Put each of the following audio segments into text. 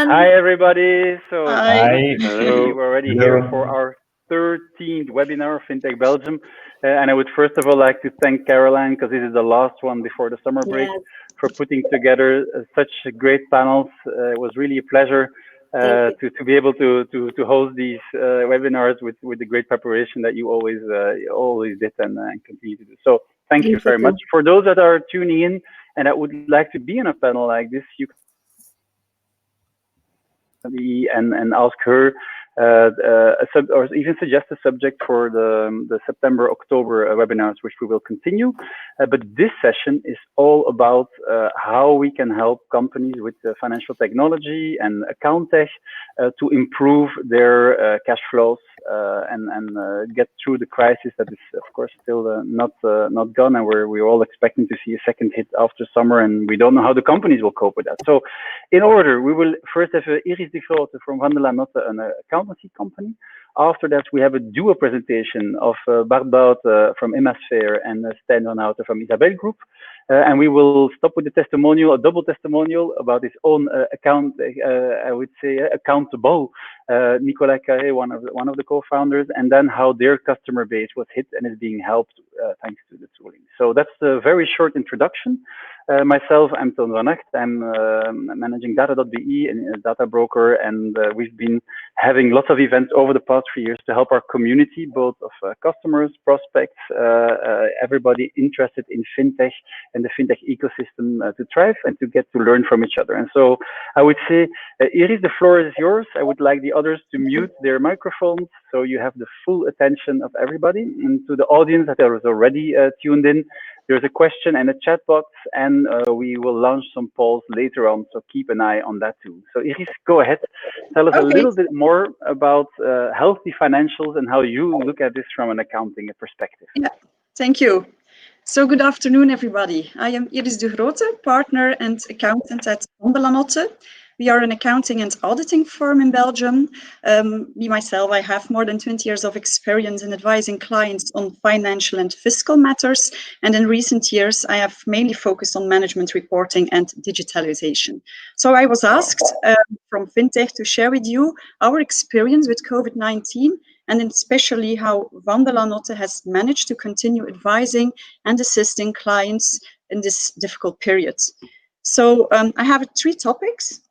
everyone. Hi, everybody. So Hi. good to see Hello. you already here Hello. for our 13th webinar of FinTech Belgium. And I would first of all like to thank Caroline, because this is the last one before the summer break, Yes, for putting together such great panels. It was really a pleasure thank you. to be able to host these webinars with the great preparation that you always did and continue to do. So thank you Thank you very much. too. For those that are tuning in and that would like to be in a panel like this, you and ask her or even suggest a subject for the September October webinars, which we will continue. But this session is all about how we can help companies with financial technology and account tech to improve their cash flows and get through the crisis that is, of course, still not gone, and we're all expecting to see a second hit after summer, and we don't know how the companies will cope with that. So, in order, we will first have Iris De Groote from Vandelanotte, an accountancy company. After that, we have a duo presentation of Bart Bout from Immasphere and Stijn van Houten from Isabel Group. And we will stop with the testimonial, a double testimonial about his own account, I would say accountable, Nicolas Carré, one of the co-founders, and then how their customer base was hit and is being helped thanks to the tooling. So that's a very short introduction. Myself, I'm Ton van Acht. I'm managing data.be, a data broker, and we've been having lots of events over the past 3 years to help our community, both of customers, prospects, everybody interested in fintech and the fintech ecosystem to thrive and to get to learn from each other. And so I would say, Iris, the floor is yours. I would like the others to mute their microphones so you have the full attention of everybody. And to the audience that is already tuned in, there's a question and a chat box, and we will launch some polls later on, so keep an eye on that too. So Iris, go ahead. Tell us a Okay. little bit more about healthy financials and how you look at this from an accounting perspective. Yeah, thank you. So good afternoon, everybody. I am Iris De Groote, partner and accountant at Vandelanotte. We are an accounting and auditing firm in Belgium. Me, myself, I have more than 20 years of experience in advising clients on financial and fiscal matters. And in recent years, I have mainly focused on management reporting and digitalization. So I was asked from FinTech to share with you our experience with COVID-19 and especially how Vandelanotte has managed to continue advising and assisting clients in this difficult period. So I have 3 topics.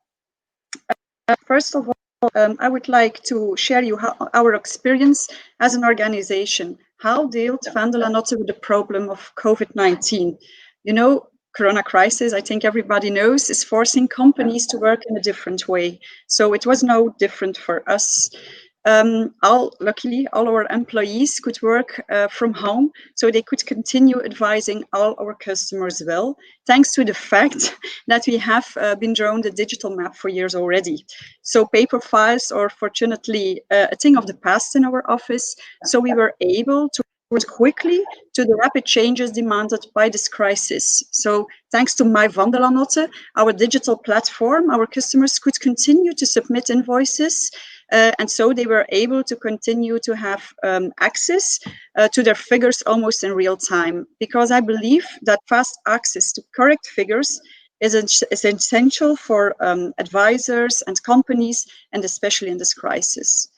First of all, I would like to share you our experience as an organization. How dealt Vandelanotte with the problem of COVID-19? You know, Corona crisis, I think everybody knows, is forcing companies to work in a different way. So it was no different for us. Luckily, all our employees could work from home, so they could continue advising all our customers well, thanks to the fact that we have been drawing the digital map for years already. So paper files are fortunately a thing of the past in our office, so we were able to respond quickly to the rapid changes demanded by this crisis. So thanks to My Vandelanotte, our digital platform, our customers could continue to submit invoices, and so they were able to continue to have access to their figures almost in real time, because I believe that fast access to correct figures is essential for advisors and companies, and especially in this crisis.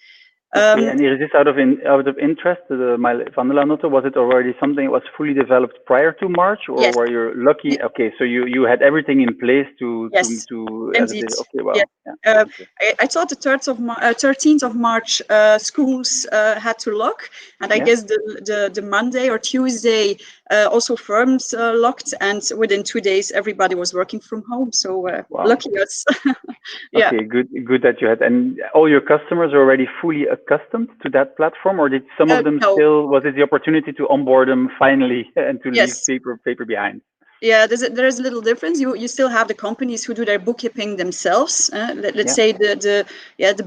Okay, and is this out of interest? My Vandelanotte, was it already something that was fully developed prior to March, or Yes. were you lucky? Okay, so you had everything in place to Yes, indeed. okay, well, yeah. I thought the 13th of March schools had to lock, and I guess the Monday or Tuesday also firms locked, and within 2 days everybody was working from home. So wow. Lucky us. Yeah. Okay, good that you had. And all your customers are already fully accustomed to that platform, or did some of them no. still, was it the opportunity to onboard them finally and to Yes. leave paper behind? Yeah, there's a little difference. You still have the companies who do their bookkeeping themselves. Let's say the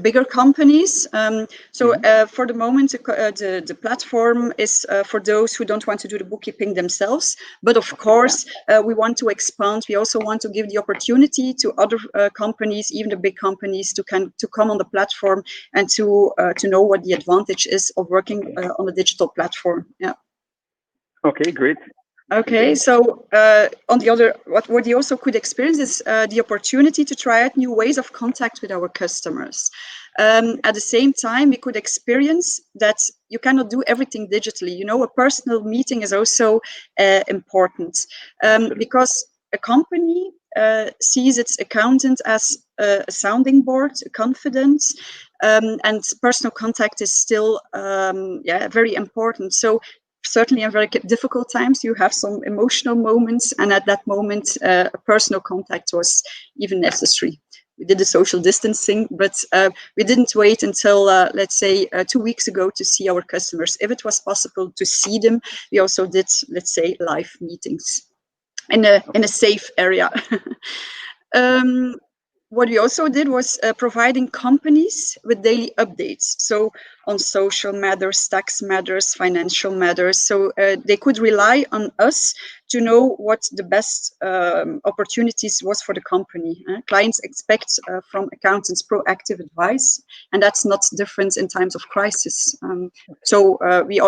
bigger companies. For the moment, the platform is for those who don't want to do the bookkeeping themselves. But of course, we want to expand. We also want to give the opportunity to other companies, even the big companies, to come on the platform and to know what the advantage is of working on a digital platform. Yeah. Okay, great. Okay, so on the other, what you also could experience is the opportunity to try out new ways of contact with our customers. At the same time, we could experience that you cannot do everything digitally. You know, a personal meeting is also important because a company sees its accountant as a sounding board, a confidant, and personal contact is still very important. So certainly in very difficult times, you have some emotional moments, and at that moment, a personal contact was even necessary. We did the social distancing, but we didn't wait until, let's say, 2 weeks ago to see our customers. If it was possible to see them, we also did, let's say, live meetings in a safe area. What we also did was providing companies with daily updates. So on social matters, tax matters, financial matters. So they could rely on us to know what the best opportunities was for the company. Clients expect from accountants proactive advice, and that's not different in times of crisis. So we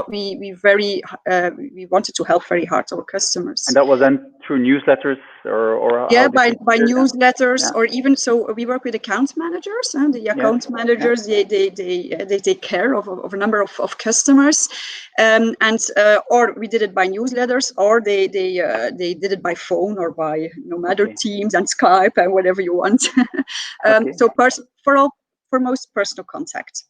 wanted to help very hard our customers. And that was then through newsletters or yeah, by newsletters, or even so we work with account managers, and the account managers they take care of a number of customers, and or we did it by newsletters, or they did it by phone, or by no matter Teams and Skype and whatever you want. So for most personal contact.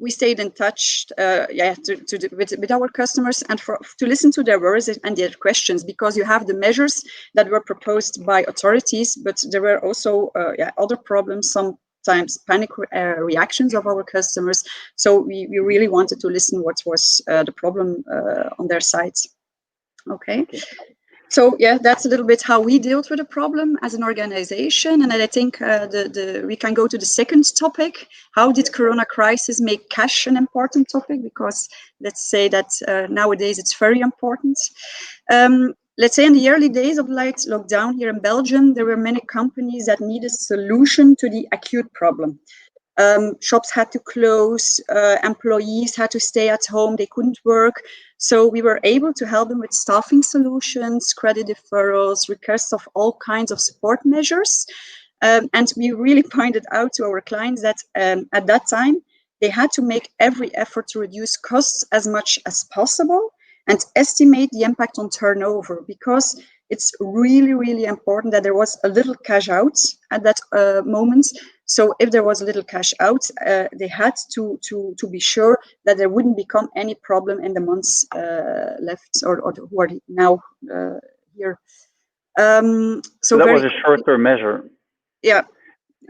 We stayed in touch, with our customers, and to listen to their worries and their questions, because you have the measures that were proposed by authorities, but there were also other problems, sometimes panic reactions of our customers. So we really wanted to listen what was the problem on their sides. Okay. So that's a little bit how we dealt with the problem as an organization. And I think we can go to the second topic. How did Corona crisis make cash an important topic? Because let's say that nowadays it's very important. Let's say in the early days of lockdown here in Belgium, there were many companies that needed a solution to the acute problem. Shops had to close, employees had to stay at home, they couldn't work. So we were able to help them with staffing solutions, credit deferrals, requests of all kinds of support measures. And we really pointed out to our clients that at that time, they had to make every effort to reduce costs as much as possible and estimate the impact on turnover, because it's really, really important that there was a little cash out at that moment. So if there was a little cash out, they had to be sure that there wouldn't become any problem in the months left, or who are now here. So that was a short-term measure. Yeah.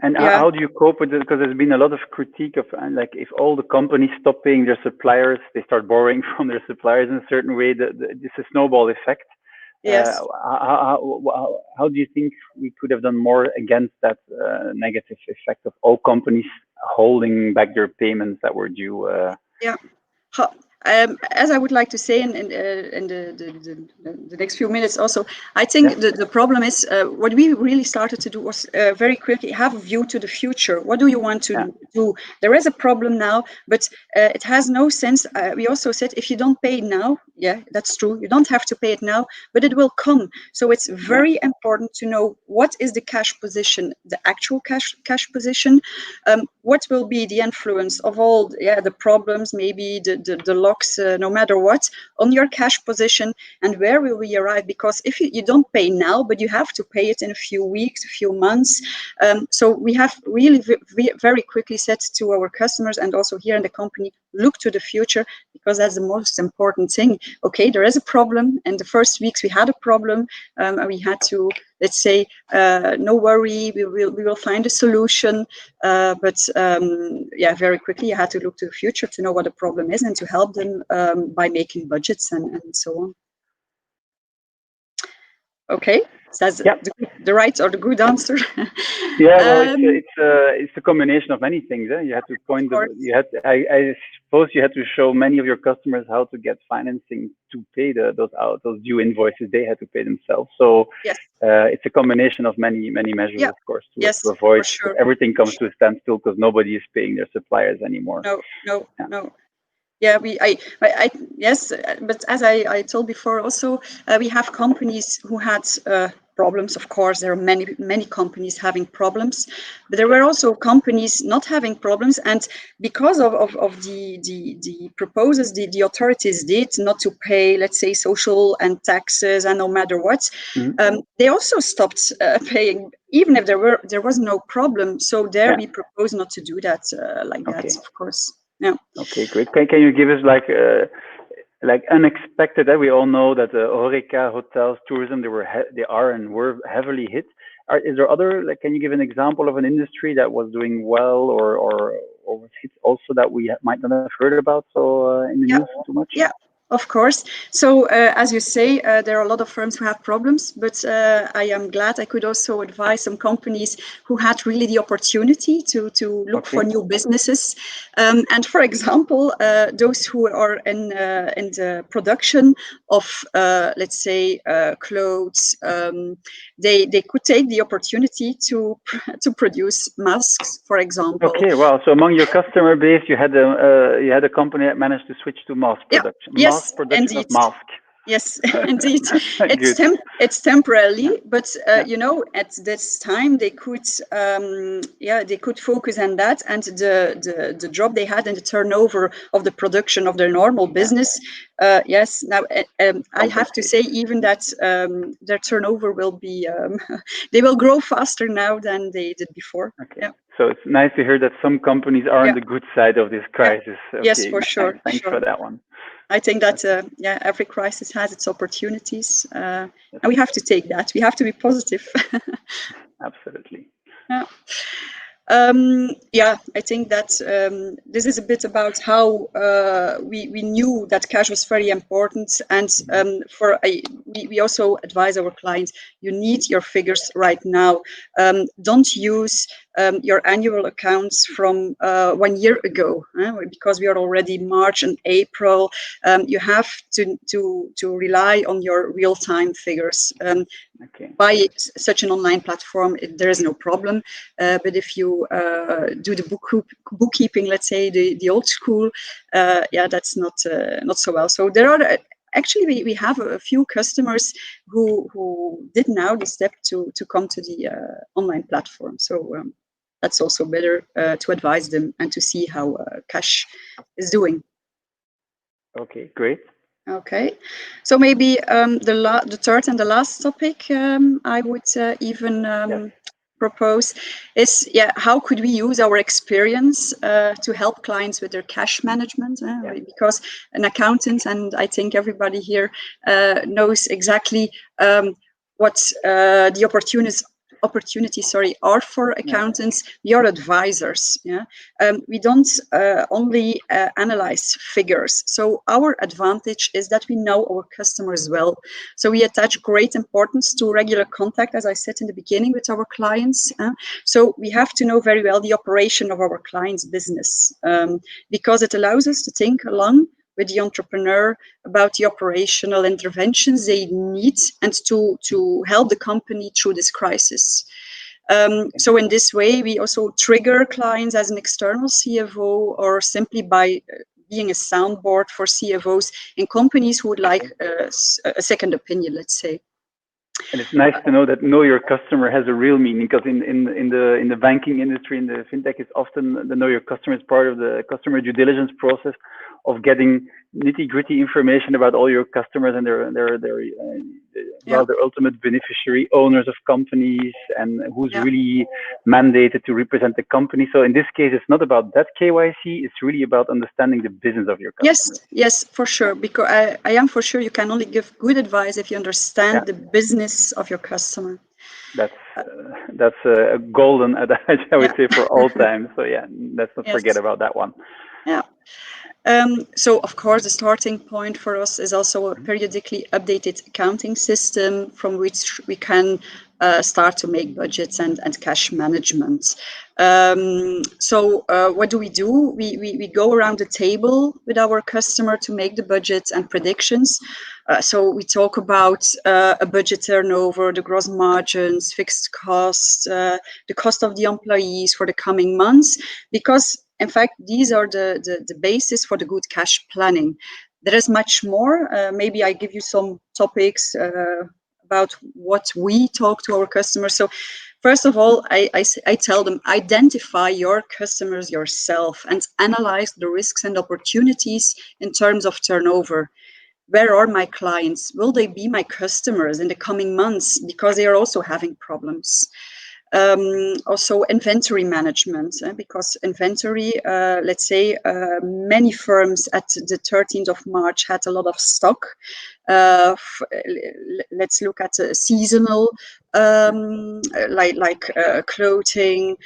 And how do you cope with it? Because there's been a lot of critique of, like, if all the companies stop paying their suppliers, they start borrowing from their suppliers in a certain way. It's a snowball effect. Yes. How do you think we could have done more against that negative effect of all companies holding back their payments that were due? As I would like to say in the next few minutes also, I think the problem is what we really started to do was very quickly have a view to the future. What do you want to do? There is a problem now, but it has no sense. We also said, if you don't pay now, that's true, you don't have to pay it now, but it will come. So it's very important to know what is the cash position, the actual cash position, what will be the influence of all the problems, maybe the locks, no matter what, on your cash position, and where will we arrive? Because if you don't pay now, but you have to pay it in a few weeks, a few months. So we have really very quickly said to our customers, and also here in the company, look to the future, because that's the most important thing. Okay, there is a problem. In the first weeks we had a problem, and we had to, let's say, no worry, we will find a solution. But very quickly you had to look to the future to know what the problem is, and to help them by making budgets and so on. Okay, so that's the right or the good answer. Well, it's a combination of many things. You had to point I suppose you had to show many of your customers how to get financing to pay those due invoices they had to pay themselves. So it's a combination of many measures, of course, to avoid everything comes to a standstill, because nobody is paying their suppliers anymore. No. Yeah, yes, but as I told before, also we have companies who had problems. Of course, there are many companies having problems, but there were also companies not having problems, and because of the proposals the authorities did not to pay, let's say, social and taxes, and no matter what, they also stopped paying, even if there was no problem. So there we propose not to do that like that, of course. Yeah. Okay, great. Can you give us like unexpected? We all know that horeca, hotels, tourism, they are and were heavily hit. Is there other, like, can you give an example of an industry that was doing well or was hit also that we might not have heard about in the news too much? Yeah. Of course. So, as you say, there are a lot of firms who have problems, but I am glad I could also advise some companies who had really the opportunity to look for new businesses. And for example, those who are in the production of, let's say, clothes, they could take the opportunity to produce masks, for example. Okay, wow. So among your customer base, you had a company that managed to switch to mask production. Yes, mass production indeed. of mask. Yes, indeed. Good. It's temporarily, but you know, at this time they could they could focus on that, and the job they had and the turnover of the production of their normal business. Yes. Now I have to say even that their turnover will be they will grow faster now than they did before. Okay. Yeah. So it's nice to hear that some companies are on the good side of this crisis. Okay. Yes, for sure. Thanks for that one. I think that every crisis has its opportunities, and we have to take that. We have to be positive. Absolutely. Yeah. I think that this is a bit about how we knew that cash was very important, and we also advise our clients: you need your figures right now. Don't use your annual accounts from 1 year ago, because we are already March and April. You have to rely on your real-time figures. By such an online platform, there is no problem. But if you do the bookkeeping, let's say the old school, that's not so well. So there are actually we have a few customers who did now the step to come to the online platform. So that's also better to advise them and to see how cash is doing. Okay, great. Okay, so maybe the third and the last topic I would even propose is, how could we use our experience to help clients with their cash management? Because an accountant, and I think everybody here knows exactly what the opportunities are for accountants. We are advisors. We don't only analyze figures. So our advantage is that we know our customers well. So we attach great importance to regular contact, as I said in the beginning, with our clients. So we have to know very well the operation of our client's business, because it allows us to think along with the entrepreneur about the operational interventions they need and to help the company through this crisis. So in this way, we also trigger clients as an external CFO, or simply by being a soundboard for CFOs in companies who would like a second opinion, let's say. And it's nice to know that know your customer has a real meaning, because in the banking industry, in the fintech, it's often the know your customer is part of the customer due diligence process of getting nitty-gritty information about all your customers and their ultimate beneficiary owners of companies, and who's really mandated to represent the company. So in this case, it's not about that KYC, it's really about understanding the business of your customer. Yes, for sure, because I am for sure you can only give good advice if you understand the business of your customer. That's a golden adage, I would say, for all time. So let's not forget about that one. So of course, the starting point for us is also a periodically updated accounting system from which we can start to make budgets and cash management. So what do? We go around the table with our customer to make the budgets and predictions. So we talk about a budget turnover, the gross margins, fixed costs, the cost of the employees for the coming months, because In fact, these are the basis for the good cash planning. There is much more. Maybe I give you some topics about what we talk to our customers. So first of all, I tell them, identify your customers yourself and analyze the risks and opportunities in terms of turnover. Where are my clients? Will they be my customers in the coming months? Because they are also having problems. Also inventory management, because inventory, let's say many firms at the 13th of March had a lot of stock. Let's look at seasonal, like clothing,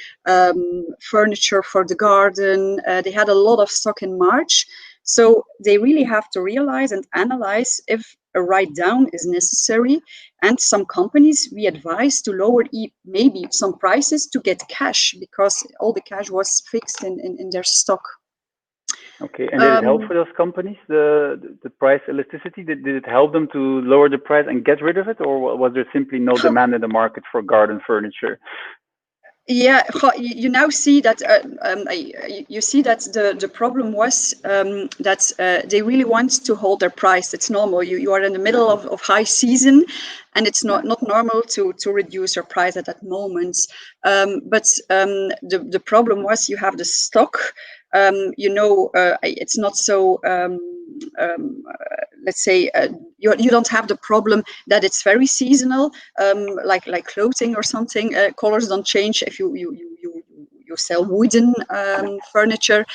furniture for the garden. They had a lot of stock in March. So they really have to realize and analyze if a write down is necessary. And some companies we advise to lower maybe some prices to get cash, because all the cash was fixed in their stock. Okay, and did it help for those companies, the price elasticity? Did it help them to lower the price and get rid of it, or was there simply no demand in the market for garden furniture? Yeah, you now see that you see that the problem was that they really want to hold their price. It's normal. You are in the middle of high season, and it's not normal to reduce your price at that moment. But the problem was you have the stock. It's not so. Let's say you don't have the problem that it's very seasonal, like clothing or something. Colors don't change if you sell wooden furniture,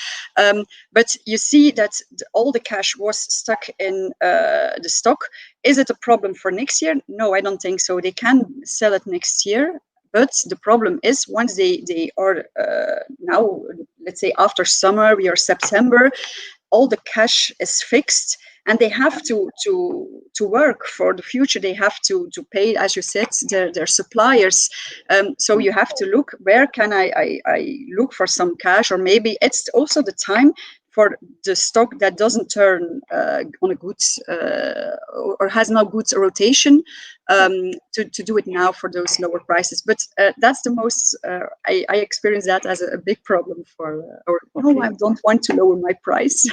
but you see that all the cash was stuck in the stock. Is it a problem for next year? No, I don't think so. They can sell it next year. But the problem is, once they are now, let's say after summer, we are September, all the cash is fixed, and they have to work for the future. They have to pay, as you said, their suppliers. So you have to look, where can I look for some cash, or maybe it's also the time for the stock that doesn't turn on a good or has no good rotation, to do it now for those lower prices. But that's the most I experience that as a big problem for no, I don't want to lower my price.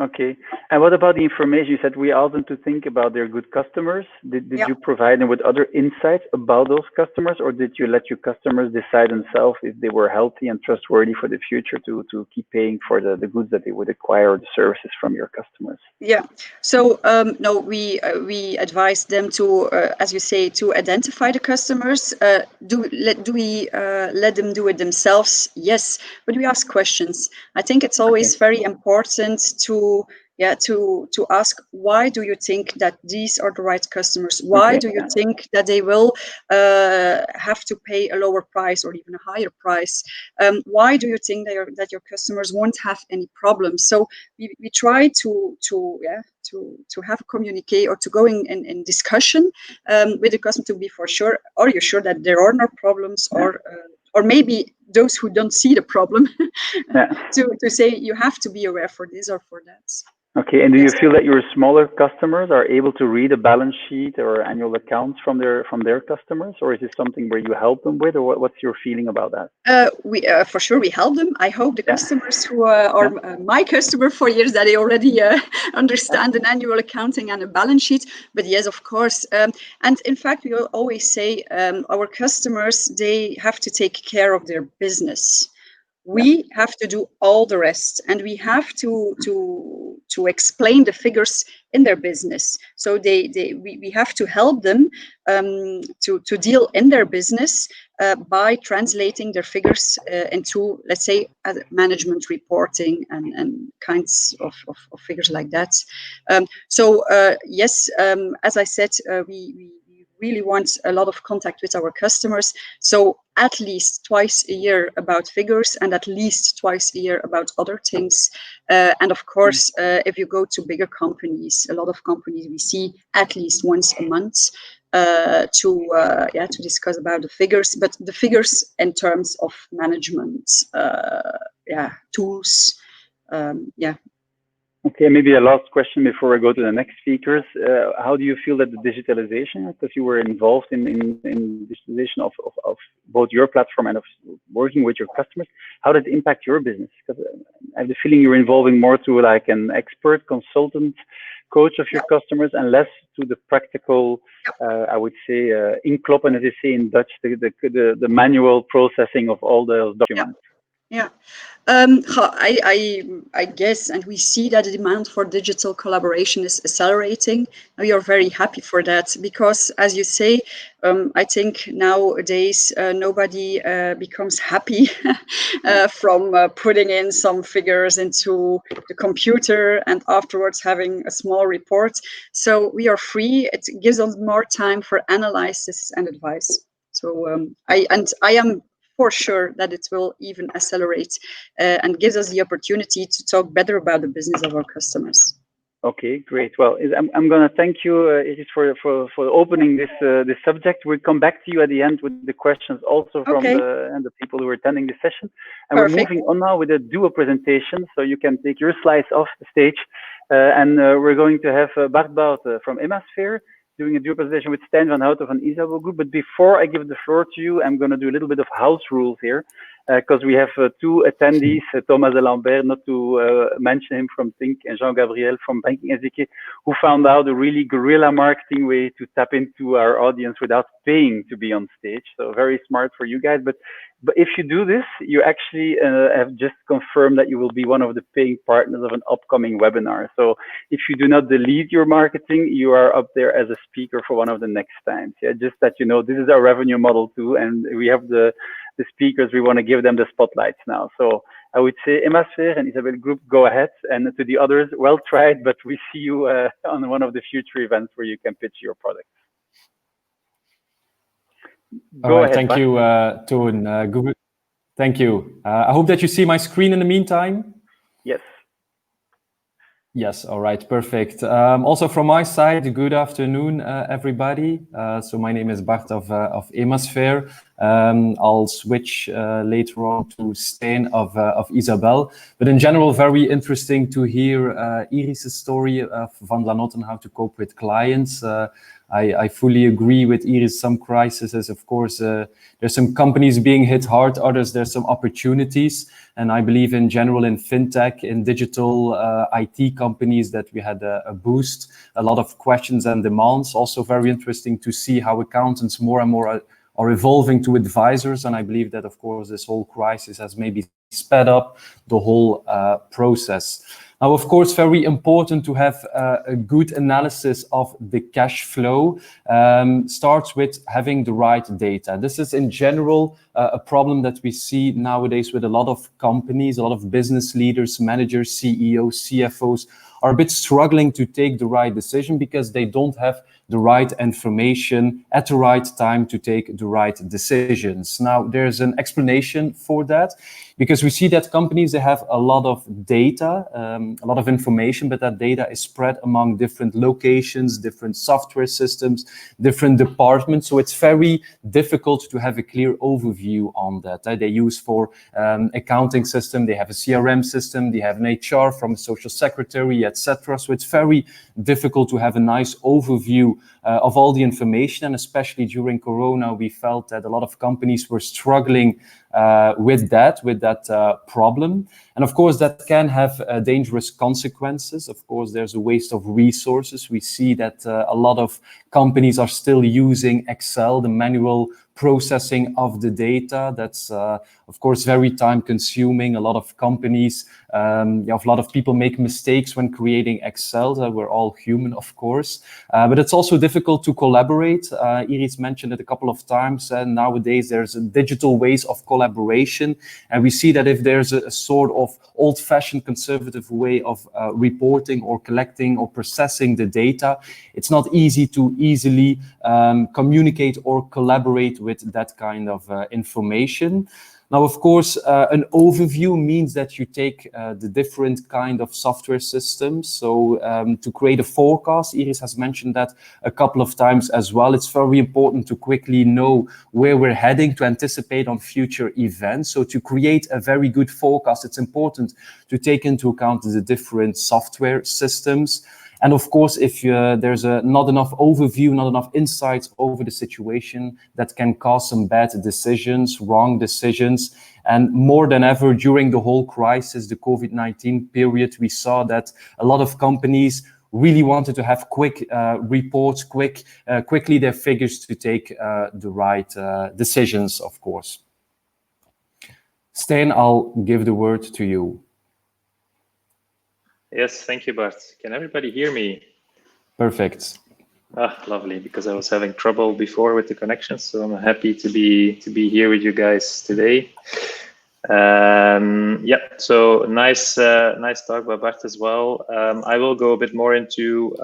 Okay, and what about the information? You said we asked them to think about their good customers. Did you provide them with other insights about those customers, or did you let your customers decide themselves if they were healthy and trustworthy for the future to keep paying for the goods that they would acquire, or the services from your customers? Yeah. So no, we advise them to, as you say, to identify the customers. Do we let them do it themselves? Yes, but we ask questions. I think it's always very important to ask, why do you think that these are the right customers? Why do you think that they will have to pay a lower price or even a higher price? Why do you think that your customers won't have any problems? So we try to have a communicate, or to go in discussion with the customer, to be for sure, are you sure that there are no problems, or maybe those who don't see the problem, to say you have to be aware for this or for that. Okay, and do you feel that your smaller customers are able to read a balance sheet or annual accounts from their customers, or is this something where you help them with, or what's your feeling about that? We for sure we help them. I hope the customers who are my customer for years, that they already understand an annual accounting and a balance sheet. But yes, of course, and in fact, we will always say our customers, they have to take care of their business. We have to do all the rest, and we have to explain the figures in their business. So we have to help them to deal in their business by translating their figures into, let's say, management reporting and kinds of figures like that. So yes, as I said, we really want a lot of contact with our customers. So at least twice a year about figures, and at least twice a year about other things. And of course, if you go to bigger companies, a lot of companies we see at least once a month to discuss about the figures, but the figures in terms of management, tools, Okay, maybe a last question before I go to the next speakers. How do you feel that the digitalization, because you were involved in digitalization of both your platform and of working with your customers, how did it impact your business? Because I have the feeling you're involving more to like an expert, consultant, coach of your customers, and less to the practical, I would say, inkloppen, as they say in Dutch, the manual processing of all those documents. Yeah. I guess, and we see that the demand for digital collaboration is accelerating. We are very happy for that because, as you say, I think nowadays nobody becomes happy from putting in some figures into the computer and afterwards having a small report. So we are free. It gives us more time for analysis and advice. So I am for sure that it will even accelerate and gives us the opportunity to talk better about the business of our customers. Okay, great. Well, I'm going to thank you, Iris, for opening this subject. We'll come back to you at the end with the questions also from the people who are attending the session. And Perfect. We're moving on now with a duo presentation, so you can take your slides off the stage. And we're going to have Bart Bouten from Hemasphere doing a duo presentation with Stijn van Houten van Isabel Group. But before I give the floor to you, I'm going to do a little bit of house rules here. Because we have two attendees, Thomas Lambert, not to mention him from Think, and Jean-Gabriel from Banking SDK, who found out a really guerrilla marketing way to tap into our audience without paying to be on stage. So very smart for you guys. But if you do this, you actually have just confirmed that you will be one of the paying partners of an upcoming webinar. So if you do not delete your marketing, you are up there as a speaker for one of the next times. Yeah, just that you know, this is our revenue model too, and we have the speakers, we want to give them the spotlights now. So I would say Hemasphere and Isabel Group, go ahead. And to the others, well tried, but we see you on one of the future events where you can pitch your products. Go ahead, thank you, Toon. Good. Thank you. I hope that you see my screen in the meantime. Yes. Yes, all right, perfect. Also from my side, good afternoon, everybody. So my name is Bart of Hemasphere. I'll switch later on to Stijn of Isabel. But in general, very interesting to hear Iris' story of Vandelanotte and how to cope with clients. I fully agree with Iris. Some crises, of course, there's some companies being hit hard, others there's some opportunities. And I believe in general in fintech, in digital IT companies that we had a boost, a lot of questions and demands. Also very interesting to see how accountants more and more are evolving to advisors. And I believe that, of course, this whole crisis has maybe sped up the whole process. Now, of course, very important to have a good analysis of the cash flow. Starts with having the right data. This is in general a problem that we see nowadays with a lot of companies, a lot of business leaders, managers, CEOs, CFOs are a bit struggling to take the right decision because they don't have the right information at the right time to take the right decisions. Now, there's an explanation for that because we see that companies, they have a lot of data, a lot of information, but that data is spread among different locations, different software systems, different departments. So it's very difficult to have a clear overview on that. They use for accounting system, they have a CRM system, they have an HR from a social secretary, etc. So it's very difficult to have a nice overview of all the information. And especially during Corona, we felt that a lot of companies were struggling with that problem. And of course, that can have dangerous consequences. Of course, there's a waste of resources. We see that a lot of companies are still using Excel, the manual processing of the data. That's, of course, very time consuming. A lot of companies, a lot of people make mistakes when creating Excel. We're all human, of course. But it's also difficult to collaborate. Iris mentioned it a couple of times. Nowadays, there's digital ways of collaboration. And we see that if there's a sort of old-fashioned conservative way of reporting or collecting or processing the data, it's not easy to easily communicate or collaborate with that kind of information. Now, of course, an overview means that you take the different kind of software systems. So to create a forecast, Iris has mentioned that a couple of times as well. It's very important to quickly know where we're heading, to anticipate on future events. So to create a very good forecast, it's important to take into account the different software systems. And of course, if there's not enough overview, not enough insights over the situation, that can cause some bad decisions, wrong decisions. And more than ever, during the whole crisis, the COVID-19 period, we saw that a lot of companies really wanted to have quick reports, quickly their figures to take the right decisions, of course. Stijn, I'll give the word to you. Yes, thank you, Bart. Can everybody hear me? Perfect. Ah, lovely, because I was having trouble before with the connection, so I'm happy to be here with you guys today. Yeah, so nice talk by Bart as well. I will go a bit more into,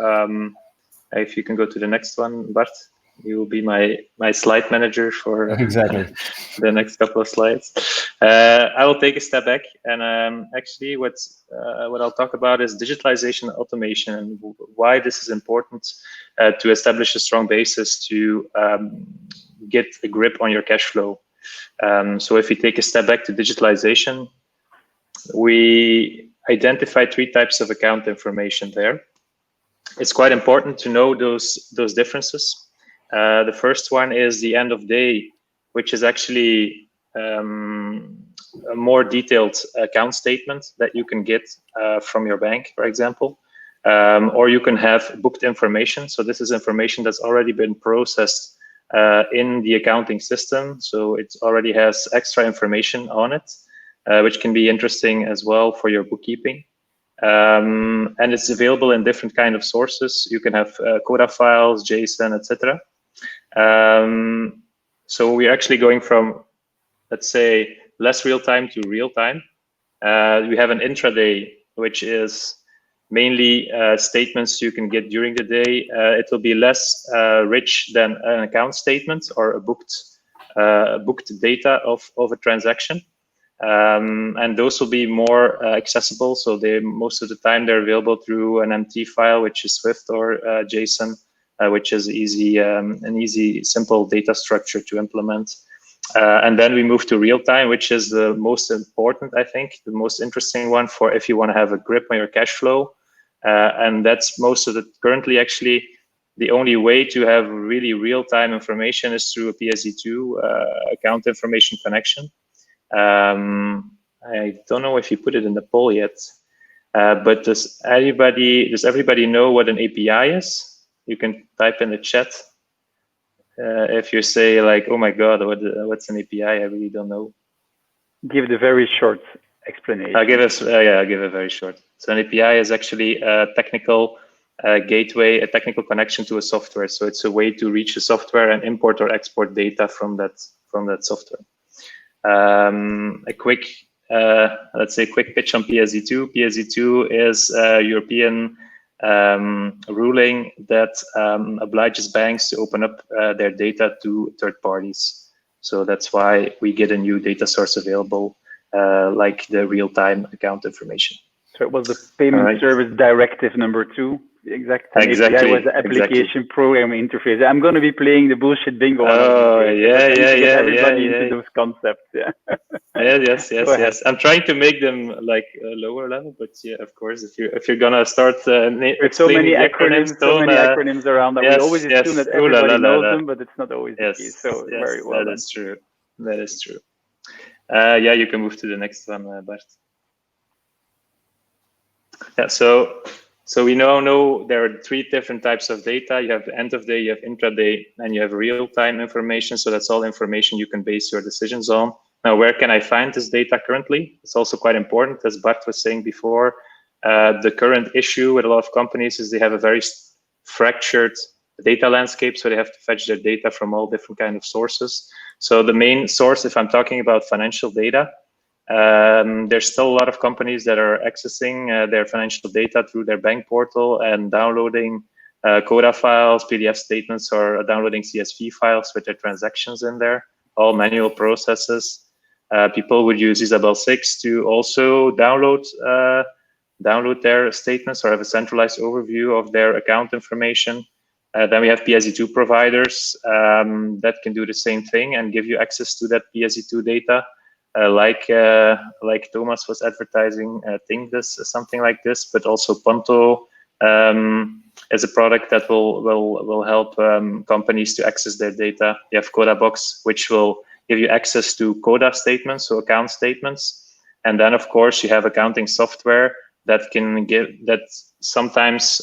if you can go to the next one, Bart. You will be my slide manager for exactly the next couple of slides. I will take a step back, and actually what I'll talk about is digitalization and automation, and why this is important to establish a strong basis to get a grip on your cash flow. So if we take a step back to digitalization, we identify 3 types of account information there. It's quite important to know those differences. The first one is the end of day, which is actually a more detailed account statement that you can get from your bank, for example, or you can have booked information. So this is information that's already been processed in the accounting system. So it already has extra information on it, which can be interesting as well for your bookkeeping. And it's available in different kind of sources. You can have Coda files, JSON, etc. So we're actually going from, let's say, less real time to real time. We have an intraday, which is mainly statements you can get during the day. It will be less rich than an account statement or a booked data of a transaction. And those will be more accessible. So most of the time they're available through an MT file, which is Swift or JSON, which is an easy, simple data structure to implement. And then we move to real time, which is the most important, I think, the most interesting one for if you want to have a grip on your cash flow. And that's most of the currently actually the only way to have really real time information is through a PSD2 account information connection. I don't know if you put it in the poll yet, but does everybody know what an API is? You can type in the chat. If you say like, oh my God, what's an API? I really don't know. Give the very short explanation. I'll give a very short. So an API is actually a technical gateway, a technical connection to a software. So it's a way to reach a software and import or export data from that software. A quick, let's say, quick pitch on PSD2. PSD2 is a European ruling that obliges banks to open up their data to third parties. So that's why we get a new data source available, like the real-time account information. So it was the Payment Service Directive number 2. Exactly. API was the application programming interface. I'm going to be playing the bullshit bingo. Oh, yeah. Everybody into those concepts. Yeah. Yes. I'm trying to make them like a lower level, but yeah, of course, if you're gonna start there's so many acronyms around that we always assume that everybody knows them, but it's not always the case. So very well. That is true. Yeah, you can move to the next one, Bart. Yeah, so we now know there are 3 different types of data. You have end of day, you have intraday, and you have real-time information. So that's all information you can base your decisions on. Now, where can I find this data currently? It's also quite important, as Bart was saying before. The current issue with a lot of companies is they have a very fractured data landscape, so they have to fetch their data from all different kind of sources. So the main source, if I'm talking about financial data, there's still a lot of companies that are accessing their financial data through their bank portal and downloading Coda files, PDF statements, or downloading CSV files with their transactions in there, all manual processes. People would use Isabel 6 to also download their statements or have a centralized overview of their account information. Then we have PSD2 providers that can do the same thing and give you access to that PSD2 data, like Thomas was advertising. Think this something like this, but also Ponto is a product that will help companies to access their data. You have CodaBox, which will give you access to Coda statements, so account statements, and then of course you have accounting software that can that sometimes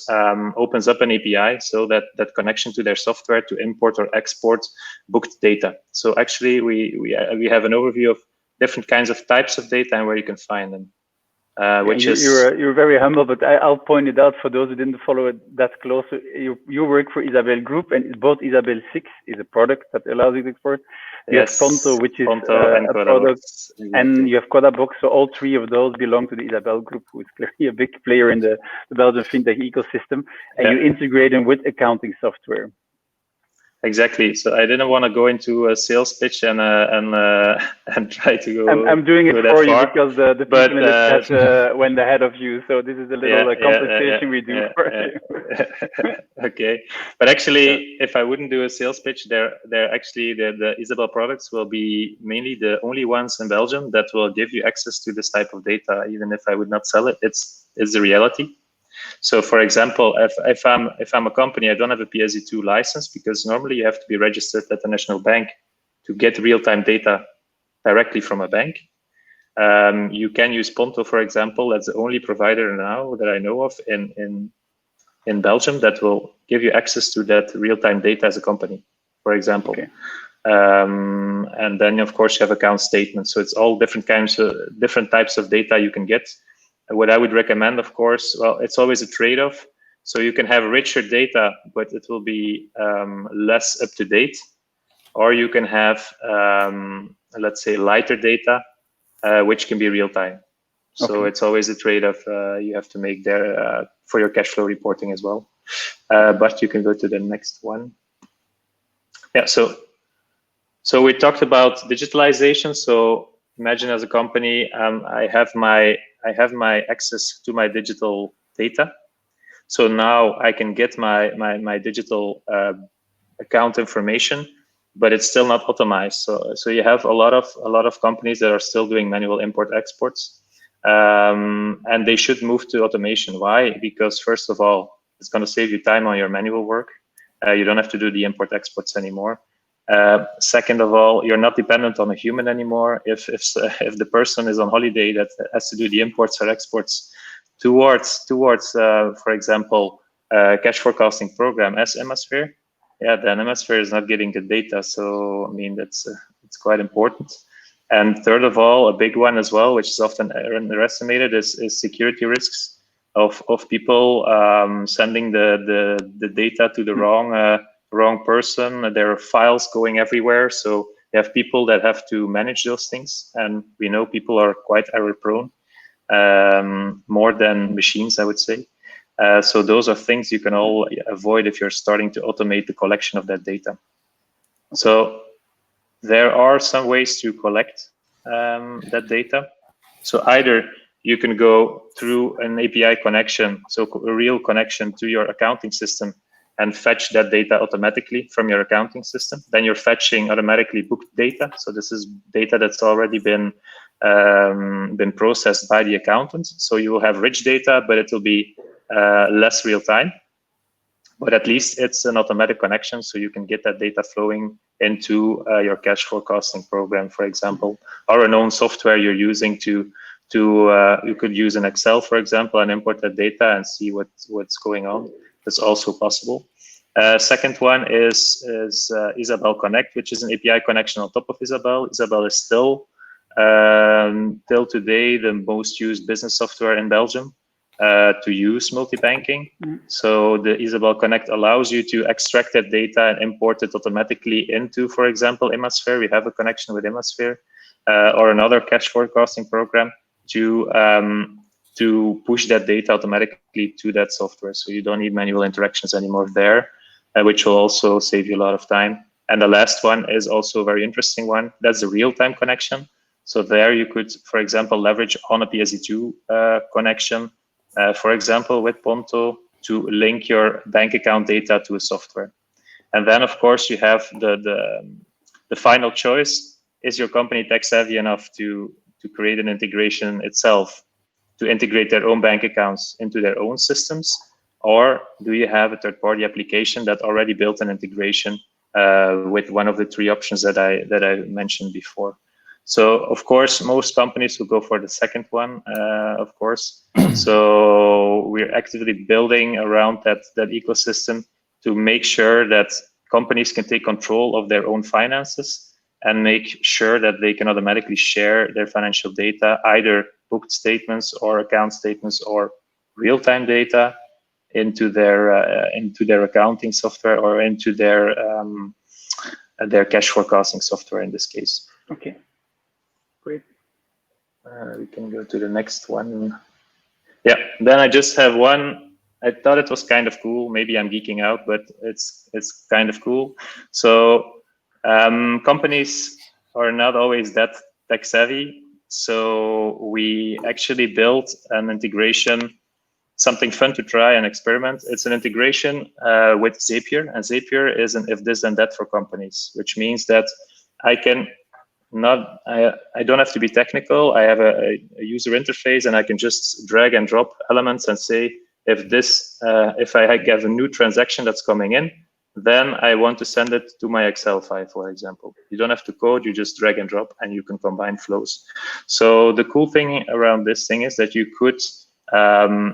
opens up an API, so that connection to their software to import or export booked data. So actually, we have an overview of different kinds of types of data and where you can find them. You're very humble, but I'll point it out for those who didn't follow it that close. You work for Isabel Group, and both Isabel 6 is a product that allows you to export. You have Ponto, which is a product, and you have CodaBox. So all three of those belong to the Isabel Group, who is clearly a big player in the Belgian fintech ecosystem. And you integrate them with accounting software. Exactly. So I didn't want to go into a sales pitch and try to go. I'm doing it for you because the people in the chat went ahead of you. So this is a little compensation we do for you. Okay. But actually, if I wouldn't do a sales pitch, they're actually the Isabel products will be mainly the only ones in Belgium that will give you access to this type of data, even if I would not sell it. It's the reality. So, for example, if I'm a company, I don't have a PSD2 license, because normally you have to be registered at the national bank to get real-time data directly from a bank. You can use Ponto, for example. That's the only provider now that I know of in Belgium that will give you access to that real-time data as a company, for example. Okay. And then, of course, you have account statements. So it's all different types of data you can get. What I would recommend, of course, well, it's always a trade-off. So you can have richer data, but it will be less up to date, or you can have, let's say, lighter data, which can be real time. So it's always a trade-off you have to make there for your cash flow reporting as well. But you can go to the next one. Yeah. So we talked about digitalization. So imagine as a company, I have my access to my digital data. So now I can get my digital account information, but it's still not optimized. So you have a lot of companies that are still doing manual import exports, and they should move to automation. Why? Because first of all, it's going to save you time on your manual work. You don't have to do the import exports anymore. Second of all, you're not dependent on a human anymore. If the person is on holiday that has to do the imports or exports towards for example, cash forecasting program as Hemisphere, then Hemisphere is not getting the data. So I mean it's quite important. And third of all, a big one as well, which is often underestimated, is security risks of people sending the data to the wrong person. There are files going everywhere, so you have people that have to manage those things, and we know people are quite error prone, more than machines, I would say. So those are things you can all avoid if you're starting to automate the collection of that data. So there are some ways to collect that data. So either you can go through an API connection, so a real connection to your accounting system, and fetch that data automatically from your accounting system. Then you're fetching automatically booked data. So this is data that's already been processed by the accountant. So you will have rich data, but it will be less real time. But at least it's an automatic connection, so you can get that data flowing into your cash forecasting program, for example, or a known software you're using to you could use an Excel, for example, and import that data and see what's going on. That's also possible. Second one is Isabel Connect, which is an API connection on top of Isabel. Isabel is still till today the most used business software in Belgium to use multi-banking. So the Isabel Connect allows you to extract that data and import it automatically into, for example, Hemisphere. We have a connection with Hemisphere or another cash forecasting program to push that data automatically to that software. So you don't need manual interactions anymore there, which will also save you a lot of time. And the last one is also a very interesting one. That's the real-time connection. So there you could, for example, leverage on a PSD2 connection, for example, with Ponto, to link your bank account data to a software. And then, of course, you have the final choice. Is your company tech savvy enough to create an integration itself, to integrate their own bank accounts into their own systems? Or do you have a third-party application that already built an integration with one of the three options that I mentioned before? So, of course, most companies will go for the second one, of course. So we're actively building around that ecosystem to make sure that companies can take control of their own finances and make sure that they can automatically share their financial data, either booked statements or account statements or real-time data, into their accounting software or into their cash forecasting software in this case. Okay, great. We can go to the next one. Yeah, then I just have one. I thought it was kind of cool. Maybe I'm geeking out, but it's kind of cool. So companies are not always that tech savvy. So we actually built an integration, something fun to try and experiment. It's an integration with Zapier, and Zapier is an if this then that for companies, which means that I don't have to be technical. I have a user interface, and I can just drag and drop elements and say, if I have a new transaction that's coming in, then I want to send it to my Excel file, for example. You don't have to code, you just drag and drop, and you can combine flows. So the cool thing around this thing is that you could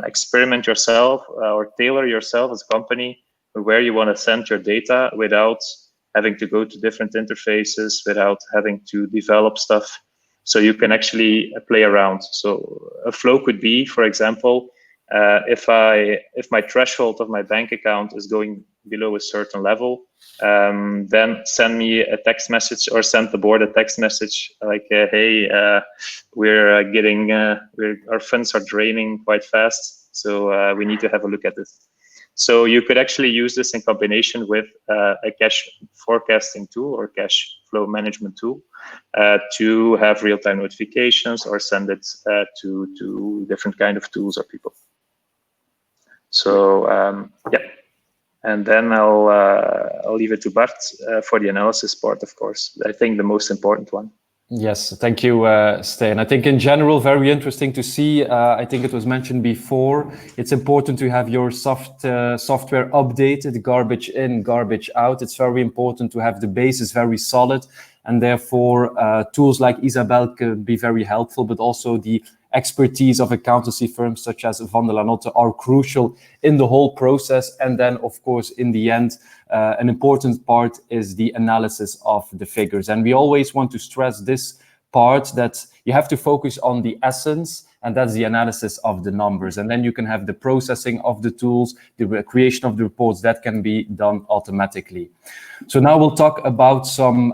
experiment yourself or tailor yourself as a company where you want to send your data without having to go to different interfaces, without having to develop stuff. So you can actually play around. So a flow could be, for example, if my threshold of my bank account is going below a certain level, then send me a text message or send the board a text message like, hey, our funds are draining quite fast, so we need to have a look at this. So you could actually use this in combination with a cash forecasting tool or cash flow management tool to have real-time notifications or send it to different kind of tools or people. So yeah, and then I'll leave it to Bart for the analysis part, of course. I think the most important one. Yes, thank you, Stijn. I think in general, very interesting to see. I think it was mentioned before, it's important to have your software updated, garbage in, garbage out. It's very important to have the basis very solid, and therefore tools like Isabel could be very helpful, but also the expertise of accountancy firms such as Vandelanotte are crucial in the whole process. And then, of course, in the end, an important part is the analysis of the figures. And we always want to stress this part, that you have to focus on the essence, and that's the analysis of the numbers. And then you can have the processing of the tools, the creation of the reports that can be done automatically. So now we'll talk about some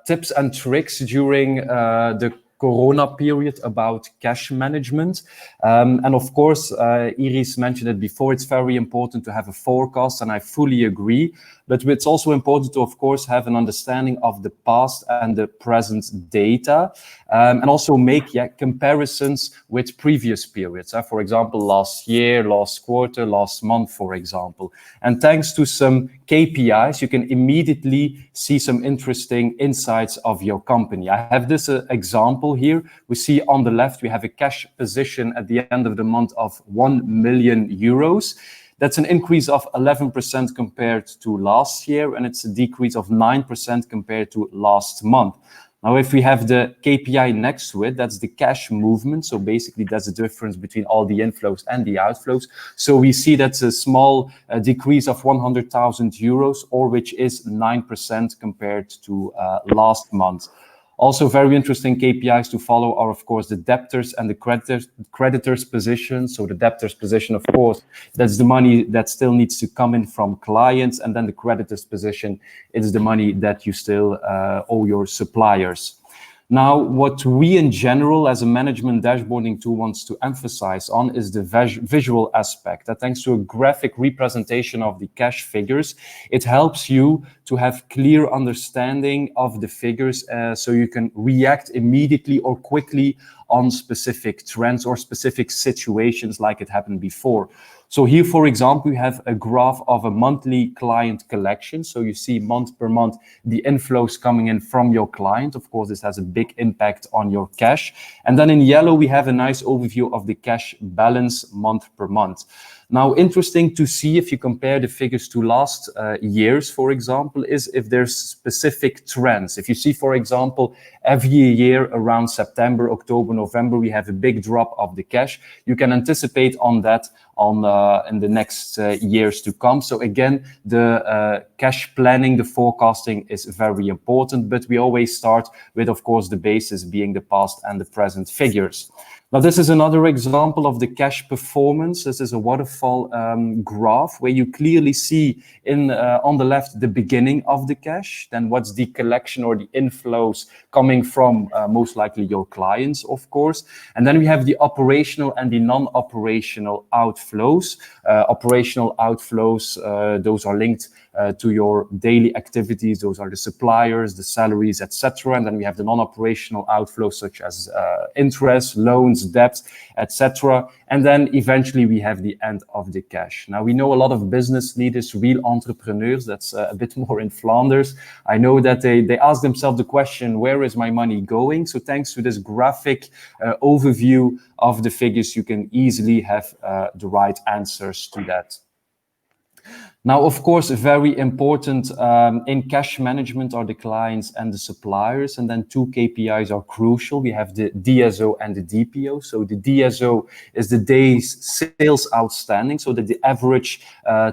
tips and tricks during the Corona period about cash management. And of course, Iris mentioned it before, it's very important to have a forecast, and I fully agree. But it's also important to, of course, have an understanding of the past and the present data, and also make comparisons with previous periods. For example, last year, last quarter, last month, for example. And thanks to some KPIs, you can immediately see some interesting insights of your company. I have this example here. We see on the left, we have a cash position at the end of the month of 1 million euros. That's an increase of 11% compared to last year, and it's a decrease of 9% compared to last month. Now, if we have the KPI next to it, that's the cash movement. So basically, that's the difference between all the inflows and the outflows. So we see that's a small decrease of 100,000 euros, or which is 9% compared to last month. Also, very interesting KPIs to follow are, of course, the debtors and the creditors position. So the debtors position, of course, that's the money that still needs to come in from clients. And then the creditors position is the money that you still owe your suppliers. Now, what we in general as a management dashboarding tool wants to emphasize on is the visual aspect. That thanks to a graphic representation of the cash figures, it helps you to have clear understanding of the figures so you can react immediately or quickly on specific trends or specific situations like it happened before. So here, for example, we have a graph of a monthly client collection. So you see month per month, the inflows coming in from your client. Of course, this has a big impact on your cash. And then in yellow, we have a nice overview of the cash balance month per month. Now, interesting to see if you compare the figures to last years, for example, is if there's specific trends. If you see, for example, every year around September, October, November, we have a big drop of the cash. You can anticipate on that in the next years to come. So again, the cash planning, the forecasting is very important, but we always start with, of course, the basis being the past and the present figures. Now, this is another example of the cash performance. This is a waterfall graph where you clearly see on the left the beginning of the cash, then what's the collection or the inflows coming from most likely your clients, of course. And then we have the operational and the non-operational outflows. Operational outflows, those are linked to your daily activities. Those are the suppliers, the salaries, etc. And then we have the non-operational outflows such as interest, loans, debt, etc. And then eventually we have the end of the cash. Now we know a lot of business leaders, real entrepreneurs, that's a bit more in Flanders. I know that they ask themselves the question, where is my money going? So thanks to this graphic overview of the figures, you can easily have the right answers to that. Now, of course, very important in cash management are the clients and the suppliers. And then two KPIs are crucial. We have the DSO and the DPO. So the DSO is the days sales outstanding. So that the average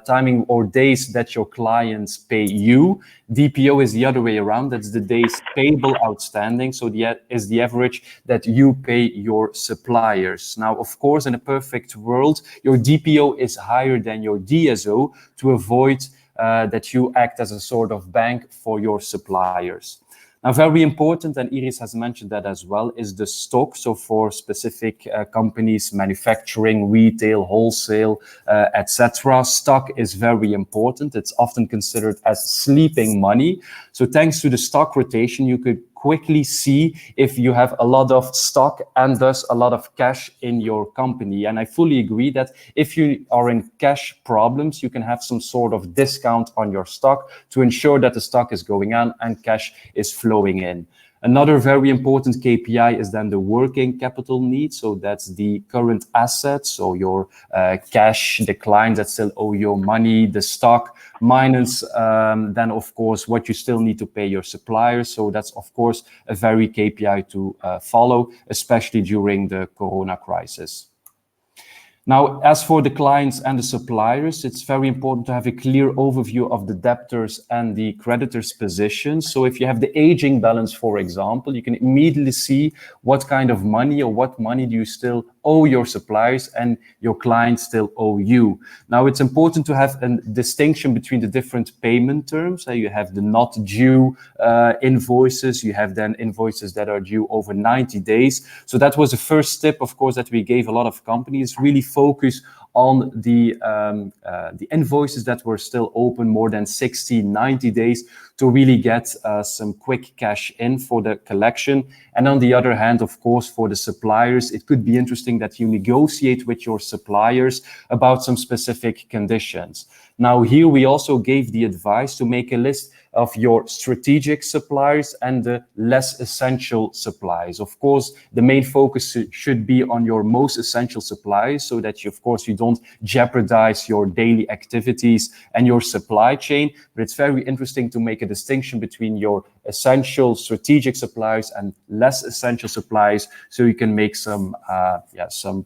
timing or days that your clients pay you. DPO is the other way around. That's the days payable outstanding. So is the average that you pay your suppliers. Now, of course, in a perfect world, your DPO is higher than your DSO to avoid that you act as a sort of bank for your suppliers. Now, very important, and Iris has mentioned that as well, is the stock. So for specific companies, manufacturing, retail, wholesale, etc., stock is very important. It's often considered as sleeping money. So thanks to the stock rotation, you could quickly see if you have a lot of stock and thus a lot of cash in your company. And I fully agree that if you are in cash problems, you can have some sort of discount on your stock to ensure that the stock is going on and cash is flowing in. Another very important KPI is then the working capital need. So that's the current assets, so your cash, the clients that still owe you money, the stock, minus then, of course, what you still need to pay your suppliers. So that's, of course, a very KPI to follow, especially during the Corona crisis. Now, as for the clients and the suppliers, it's very important to have a clear overview of the debtors and the creditors' positions. So if you have the aging balance, for example, you can immediately see what kind of money or what money do you still owe your suppliers and your clients still owe you. Now, it's important to have a distinction between the different payment terms. You have the not due invoices. You have then invoices that are due over 90 days. So that was the first tip, of course, that we gave a lot of companies, really focus on the invoices that were still open more than 60, 90 days to really get some quick cash in for the collection. And on the other hand, of course, for the suppliers, it could be interesting that you negotiate with your suppliers about some specific conditions. Now, here we also gave the advice to make a list of your strategic suppliers and the less essential suppliers. Of course, the main focus should be on your most essential suppliers so that you, of course, you don't jeopardize your daily activities and your supply chain. But it's very interesting to make a distinction between your essential strategic suppliers and less essential suppliers so you can make some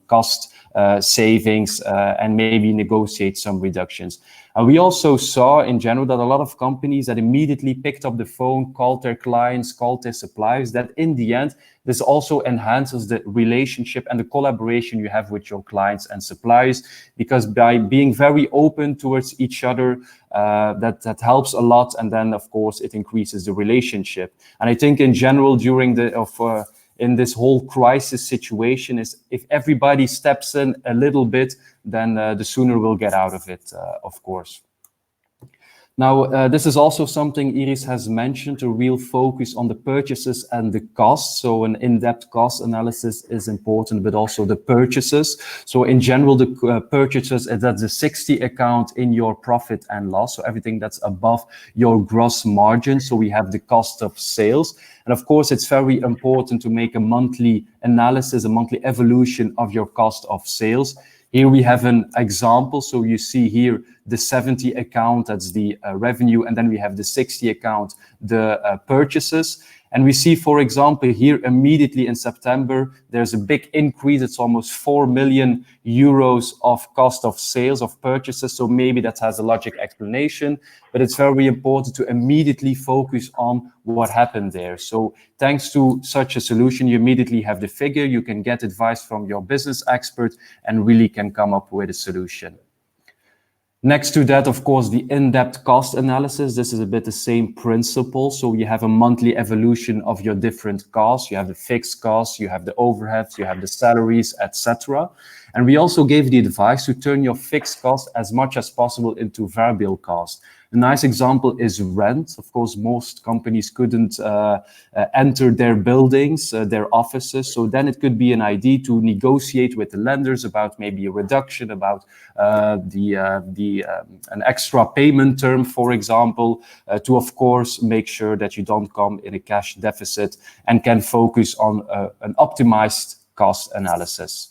cost savings and maybe negotiate some reductions. And we also saw in general that a lot of companies that immediately picked up the phone, called their clients, called their suppliers, that in the end, this also enhances the relationship and the collaboration you have with your clients and suppliers, because by being very open towards each other, that helps a lot. And then, of course, it increases the relationship. And I think in general, during in this whole crisis situation, is if everybody steps in a little bit, then the sooner we'll get out of it, of course. Now, this is also something Iris has mentioned, a real focus on the purchases and the costs. So an in-depth cost analysis is important, but also the purchases. So in general, the purchases, that's the 60 account in your profit and loss. So everything that's above your gross margin. So we have the cost of sales. And of course, it's very important to make a monthly analysis, a monthly evolution of your cost of sales. Here we have an example. So you see here the 70 account, that's the revenue, and then we have the 60 account, the purchases. And we see, for example, here immediately in September, there's a big increase. It's almost 4 million euros of cost of sales, of purchases. So maybe that has a logic explanation, but it's very important to immediately focus on what happened there. So thanks to such a solution, you immediately have the figure, you can get advice from your business expert and really can come up with a solution. Next to that, of course, the in-depth cost analysis. This is a bit the same principle. So you have a monthly evolution of your different costs. You have the fixed costs, you have the overheads, you have the salaries, etc. And we also gave the advice to turn your fixed cost as much as possible into variable cost. A nice example is rent. Of course, most companies couldn't enter their buildings, their offices. So then it could be an idea to negotiate with the lenders about maybe a reduction, about an extra payment term, for example, to, of course, make sure that you don't come in a cash deficit and can focus on an optimized cost analysis.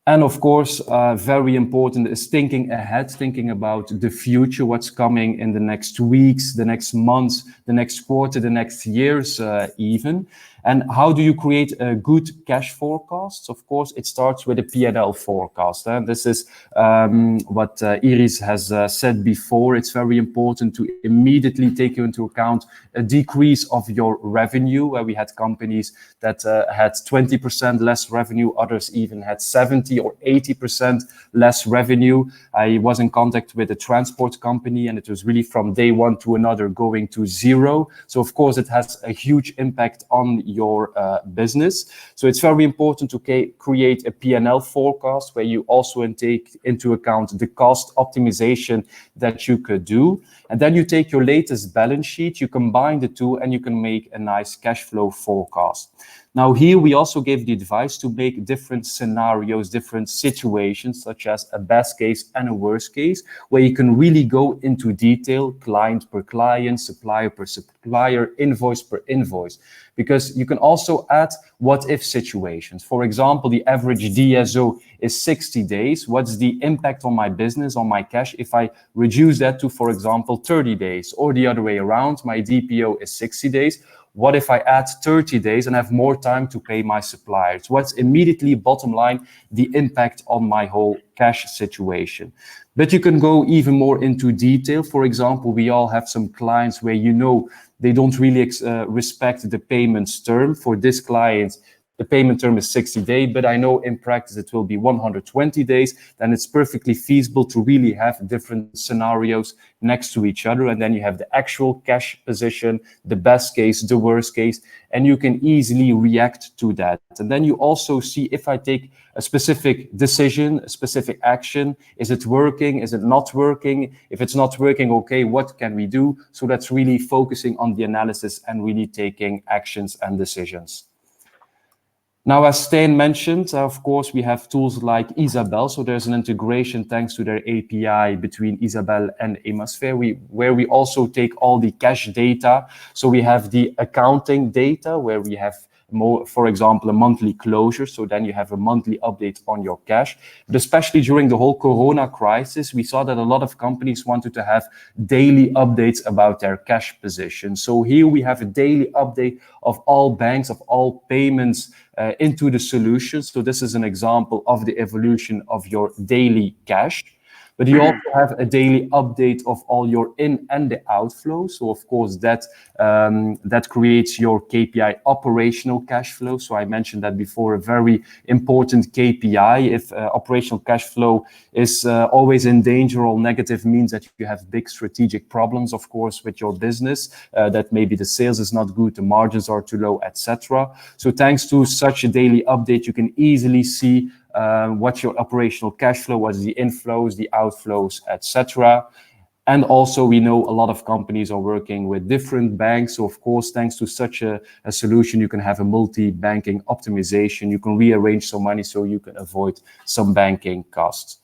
And of course, very important is thinking ahead, thinking about the future, what's coming in the next weeks, the next months, the next quarter, the next years even. And how do you create a good cash forecast? Of course, it starts with a P&L forecast. And this is what Iris has said before. It's very important to immediately take into account a decrease of your revenue, where we had companies that had 20% less revenue, others even had 70 or 80% less revenue. I was in contact with a transport company, and it was really from day one to another going to zero. So of course, it has a huge impact on your business. So it's very important to create a P&L forecast where you also take into account the cost optimization that you could do. And then you take your latest balance sheet, you combine the two, and you can make a nice cash flow forecast. Now here we also gave the advice to make different scenarios, different situations, such as a best case and a worst case, where you can really go into detail, client per client, supplier per supplier, invoice per invoice, because you can also add what if situations. For example, the average DSO is 60 days. What's the impact on my business, on my cash, if I reduce that to, for example, 30 days, or the other way around, my DPO is 60 days. What if I add 30 days and have more time to pay my suppliers? What's immediately, bottom line, the impact on my whole cash situation? But you can go even more into detail. For example, we all have some clients where they don't really respect the payments term. For this client, the payment term is 60 days, but I know in practice it will be 120 days. Then it's perfectly feasible to really have different scenarios next to each other. And then you have the actual cash position, the best case, the worst case, and you can easily react to that. And then you also see, if I take a specific decision, a specific action, is it working? Is it not working? If it's not working, okay, what can we do? So that's really focusing on the analysis and really taking actions and decisions. Now, as Stijn mentioned, of course, we have tools like Isabel. So there's an integration thanks to their API between Isabel and Emasphere, where we also take all the cash data. So we have the accounting data where we have more, for example, a monthly closure. So then you have a monthly update on your cash. But especially during the whole Corona crisis, we saw that a lot of companies wanted to have daily updates about their cash position. So here we have a daily update of all banks, of all payments into the solution. So this is an example of the evolution of your daily cash. But you also have a daily update of all your in and the outflows. So of course that creates your KPI operational cash flow. So I mentioned that before, a very important KPI. If operational cash flow is always in danger or negative, means that you have big strategic problems, of course, with your business, that maybe the sales is not good, the margins are too low, etc. So thanks to such a daily update, you can easily see what's your operational cash flow, what's the inflows, the outflows, etc. And also, we know a lot of companies are working with different banks. So of course, thanks to such a solution, you can have a multi-banking optimization. You can rearrange some money so you can avoid some banking costs.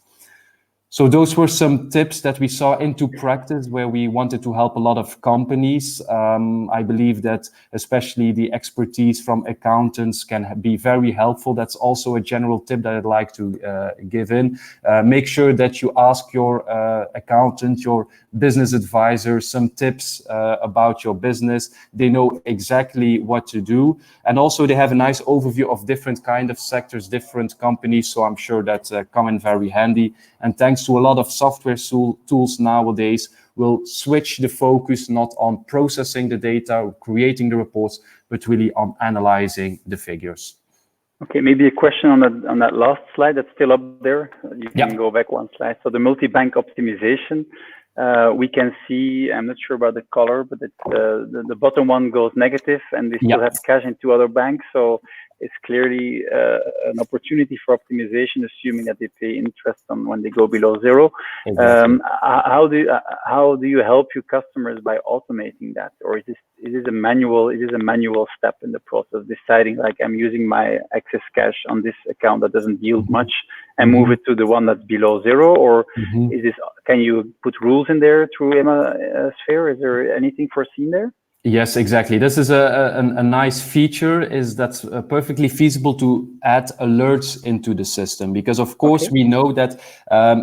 So those were some tips that we saw into practice where we wanted to help a lot of companies. I believe that especially the expertise from accountants can be very helpful. That's also a general tip that I'd like to give in. Make sure that you ask your accountant, your business advisor, some tips about your business. They know exactly what to do. And also they have a nice overview of different kind of sectors, different companies. So I'm sure that come in very handy. And thanks to a lot of software tools nowadays, will switch the focus not on processing the data or creating the reports, but really on analyzing the figures. Okay, maybe a question on that last slide that's still up there. You can go back one slide. So the multi-bank optimization, we can see, I'm not sure about the color, but it's, the bottom one goes negative and they still have cash in 2 other banks. So it's clearly an opportunity for optimization, assuming that they pay interest on when they go below 0. Exactly. How do you help your customers by automating that, or is it a manual step in the process, deciding like I'm using my excess cash on this account that doesn't yield much and move it to the one that's below 0, or is this? Can you put rules in there through Emasphere? Is there anything foreseen there? Yes, exactly. This is a nice feature, is that's perfectly feasible to add alerts into the system, because of course we know that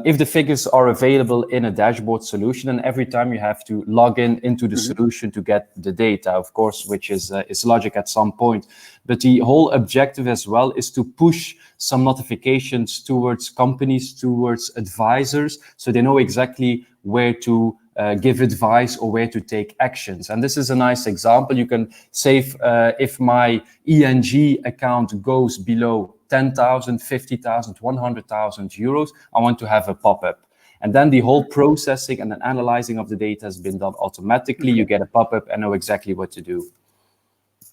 if the figures are available in a dashboard solution, and every time you have to log into the solution to get the data, of course, which is logic at some point. But the whole objective as well is to push some notifications towards companies, towards advisors, so they know exactly where to give advice or where to take actions. And this is a nice example. You can save if my ENG account goes below 10,000, 50,000, 100,000 euros, I want to have a pop-up. And then the whole processing and the analyzing of the data has been done automatically. You get a pop-up and know exactly what to do.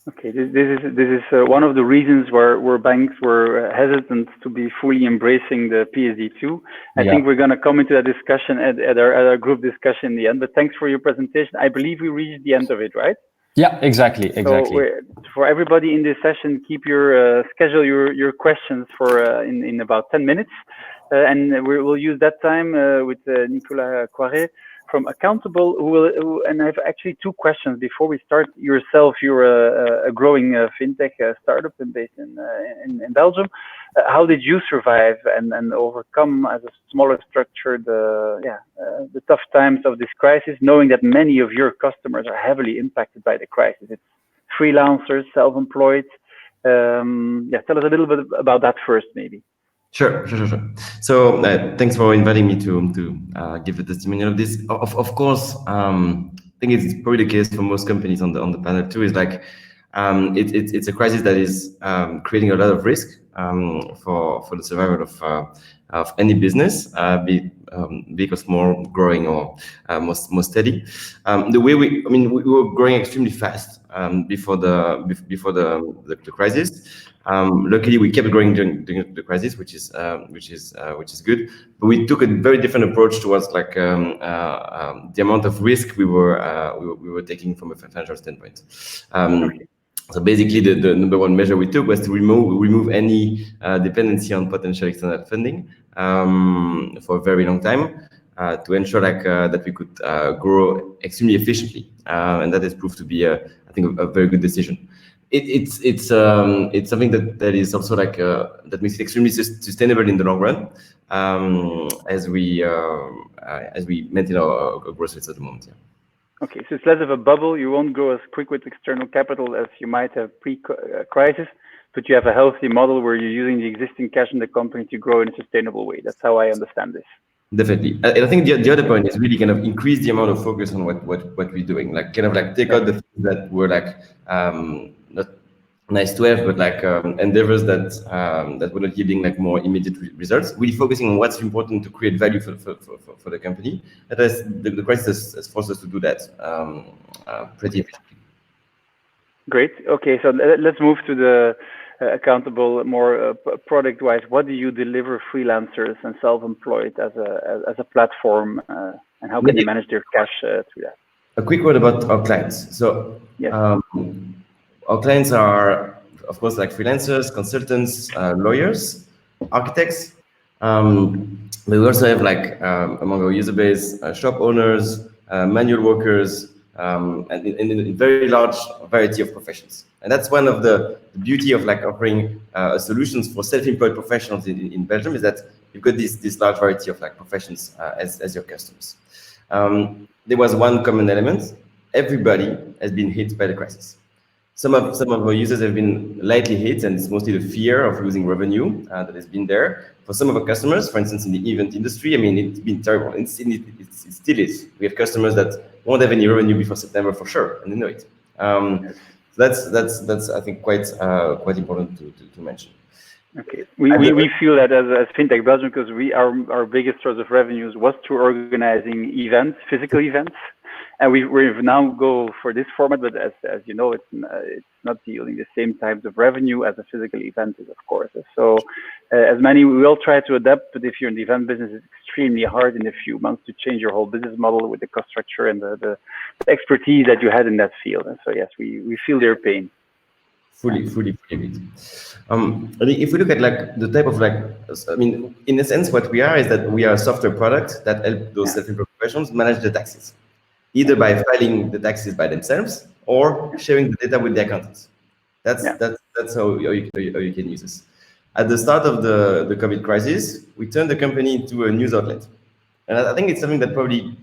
Okay, this is one of the reasons where banks were hesitant to be fully embracing the PSD2. I think we're going to come into that discussion at our group discussion in the end. But thanks for your presentation. I believe we reached the end of it, right? Yeah, exactly. So for everybody in this session, keep your schedule your questions for in about 10 minutes, and we'll use that time with Nicolas Coiret from Accountable, and I have actually 2 questions before we start. Yourself, you're a growing fintech startup based in Belgium. How did you survive and overcome as a smaller structure the tough times of this crisis, knowing that many of your customers are heavily impacted by the crisis? It's freelancers, self-employed. Tell us a little bit about that first, maybe. Sure. So thanks for inviting me to give a testimonial of this. Of course, I think it's probably the case for most companies on the panel too. Is like it's a crisis that is creating a lot of risk for the survival of any business, be big or small, growing or more steady. The way we were growing extremely fast before the crisis. Luckily, we kept growing during the crisis, which is good. But we took a very different approach towards like the amount of risk we were taking from a financial standpoint. So basically, the number one measure we took was to remove any dependency on potential external funding for a very long time to ensure that we could grow extremely efficiently, and that has proved to be I think a very good decision. It's something that is also like that makes it extremely sustainable in the long run, as we maintain our growth rates at the moment. Yeah. Okay, so it's less of a bubble. You won't grow as quick with external capital as you might have pre-crisis, but you have a healthy model where you're using the existing cash in the company to grow in a sustainable way. That's how I understand this. Definitely. I think the other point is really kind of increase the amount of focus on what we're doing. Like kind of like take out the things that were like not nice to have, but like endeavors that were not yielding like more immediate results. Really focusing on what's important to create value for the company. And the crisis has forced us to do that pretty efficiently. Great. Okay, so let's move to the Accountable more product-wise. What do you deliver freelancers and self-employed as a platform and how can they manage their cash through that? A quick word about our clients. So yes. Our clients are, of course, like freelancers, consultants, lawyers, architects. But we also have like among our user base, shop owners, manual workers, and in a very large variety of professions. And that's one of the beauty of like offering solutions for self-employed professionals in Belgium, is that you've got this large variety of like professions as your customers. There was one common element: everybody has been hit by the crisis. Some of our users have been lightly hit, and it's mostly the fear of losing revenue that has been there. For some of our customers, for instance, in the event industry, I mean, it's been terrible. It still is. We have customers that won't have any revenue before September for sure, and they know it. That's I think quite important to mention. Okay, we feel that as FinTech Belgium, because our biggest source of revenues was through organizing events, physical events. And we've now go for this format, but as you know, it's not yielding the same types of revenue as a physical event is, of course. So as many, we will try to adapt, but if you're in the event business, it's extremely hard in a few months to change your whole business model with the cost structure and the expertise that you had in that field. And so yes, we feel their pain. Fully agree. If we look at like the type of like, I mean, in a sense, what we are is that we are a software product that help those self-employed professionals manage the taxes, either by filing the taxes by themselves or sharing the data with the accountants. That's how you can use this. At the start of the COVID crisis, we turned the company into a news outlet, and I think it's something that probably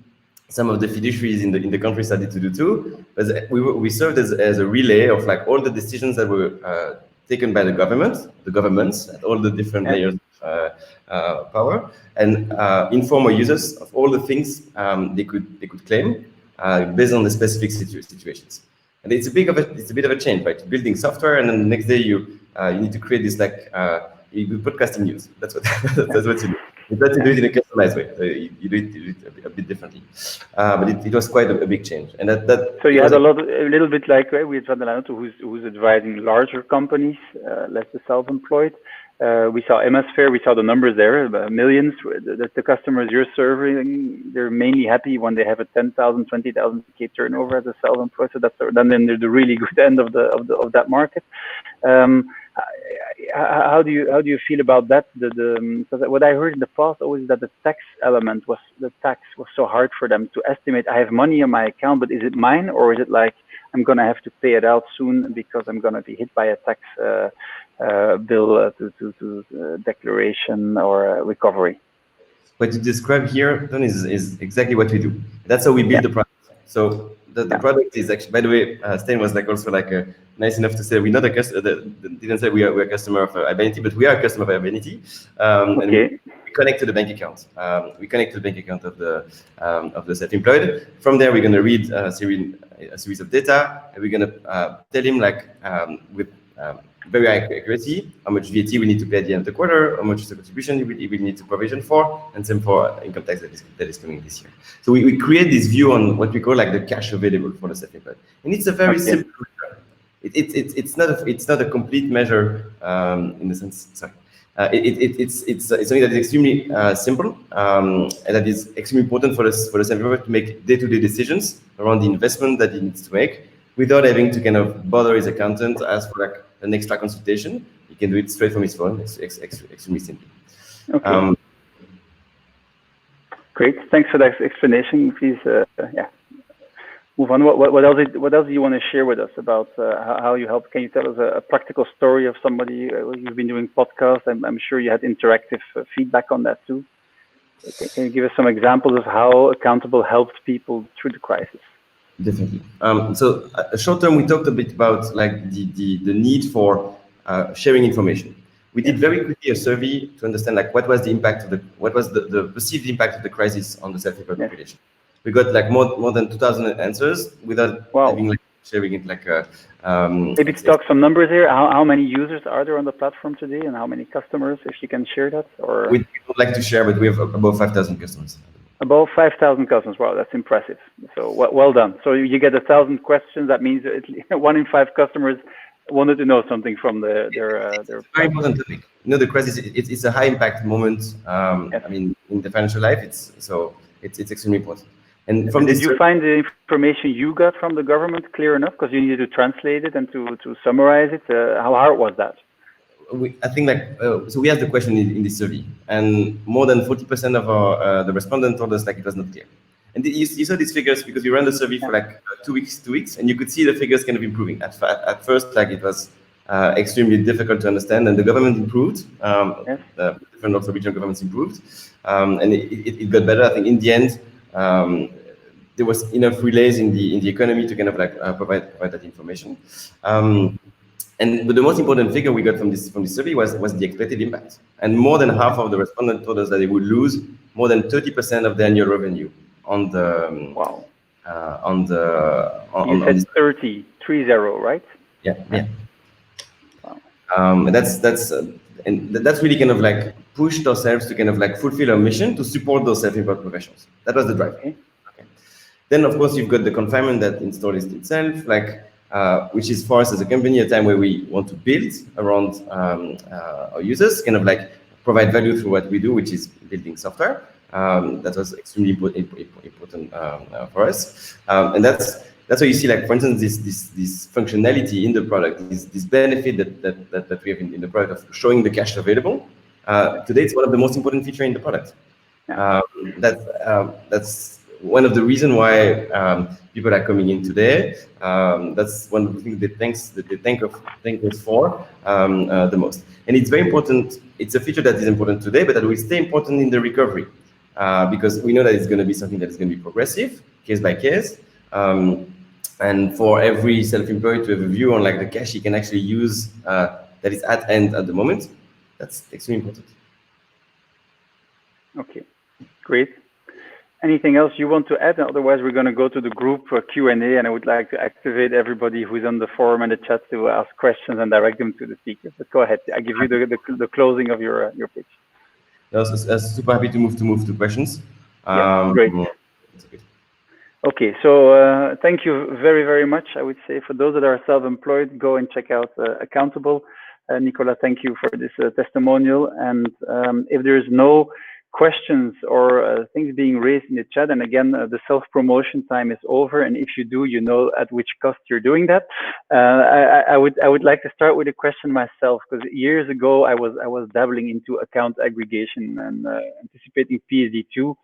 some of the fiduciaries in the country started to do too. But we served as a relay of like all the decisions that were taken by the governments at all the different layers of power, and inform our users of all the things they could claim based on the specific situations. And it's a bit of a change, right? Building software, and then the next day you need to create this like you podcasting news. That's what you do. You try to do it in a customized way. You do it a bit differently, but it was quite a big change. And that so you had a little bit like with Vandelanotte, who's advising larger companies, less the self-employed. We saw Hemisphere, we saw the numbers there, millions. The customers you're serving, they're mainly happy when they have a 10,000, 20,000 K turnover as a self-employed. So then they're the really good end of that market. How do you feel about that? Because what I heard in the past always is that the tax was so hard for them to estimate. I have money on my account, but is it mine, or is it like I'm gonna have to pay it out soon because I'm gonna be hit by a tax bill to declaration or recovery? What you describe here, Don, is exactly what we do. That's how we build the product. So the product is actually, by the way, Stan was like also like nice enough to say we're not a customer. Didn't say we're a customer of Ibanity, but we are a customer of Ibanity. And we connect to the bank account. We connect to the bank account of the self-employed. From there, we're going to read a series of data, and we're going to tell him like with very high accuracy how much VAT we need to pay at the end of the quarter, how much is the contribution we need to provision for, and same for income tax that is coming this year. So we create this view on what we call like the cash available for the self-employed, and it's a very simple measure. It's not a complete measure in the sense. Sorry. It's something that is extremely simple and that is extremely important for the self-employed to make day-to-day decisions around the investment that he needs to make without having to kind of bother his accountant, ask for like an extra consultation. He can do it straight from his phone. It's extremely simple. Okay. Great. Thanks for that explanation. Please, move on. What else do you want to share with us about how you help? Can you tell us a practical story of somebody you've been doing podcasts? I'm sure you had interactive feedback on that too. Can you give us some examples of how Accountable helped people through the crisis? Definitely. So short term, we talked a bit about like the need for sharing information. We did very quickly a survey to understand like what was the impact of the perceived impact of the crisis on the self-employed population. We got like more than 2,000 answers without having like sharing it like maybe to talk some numbers here. How many users are there on the platform today, and how many customers? If you can share that, or we would like to share, but we have above 5,000 customers. Above 5,000 customers. Wow, that's impressive. So well done. So you get 1,000 questions. That means 1 in 5 customers wanted to know something from their. Very important topic. You know, the crisis. It's a high impact moment. I mean, in the financial life, it's so It's extremely important. And from did this, you find the information you got from the government clear enough? Because you needed to translate it and to summarize it. How hard was that? I think so we asked the question in this survey, and more than 40% of our the respondents told us like it was not clear. And you saw these figures because we ran the survey for like 2 weeks, and you could see the figures kind of improving. At first, like it was extremely difficult to understand, and the government improved. Yes. The different also regional governments improved, and it got better. I think in the end, there was enough relays in the economy to kind of like provide that information. But the most important figure we got from this survey was the expected impact. And more than half of the respondents told us that they would lose more than 30% of their annual revenue on the wow. You said 30, right? Yeah. Wow. And that's really kind of like pushed ourselves to kind of like fulfill our mission to support those self-employed professionals. That was the drive. Okay. Then of course you've got the confinement that installed itself, like which is for us as a company a time where we want to build around our users, kind of like provide value through what we do, which is building software. That was extremely important for us, and that's why you see, like, for instance, this functionality in the product, this benefit that we have in the product of showing the cash available. Today, it's one of the most important features in the product. That's one of the reasons why people are coming in today. That's one of the things they thank us for the most. And it's very important. It's a feature that is important today, but that will stay important in the recovery, because we know that it's going to be something that is going to be progressive, case by case. And for every self-employed to have a view on like the cash he can actually use that is at hand at the moment, that's extremely important. Okay, great. Anything else you want to add? Otherwise, we're going to go to the group Q&A, and I would like to activate everybody who's on the forum and the chat to ask questions and direct them to the speaker. But go ahead. I give you the closing of your pitch. I was super happy to move to questions. Great. Okay, so thank you very, very much. I would say for those that are self-employed, go and check out Accountable. Nicola, thank you for this testimonial. And if there is no questions or things being raised in the chat, and again, the self-promotion time is over, and if you do, you know at which cost you're doing that. I would like to start with a question myself, because years ago I was dabbling into account aggregation and anticipating PSD2,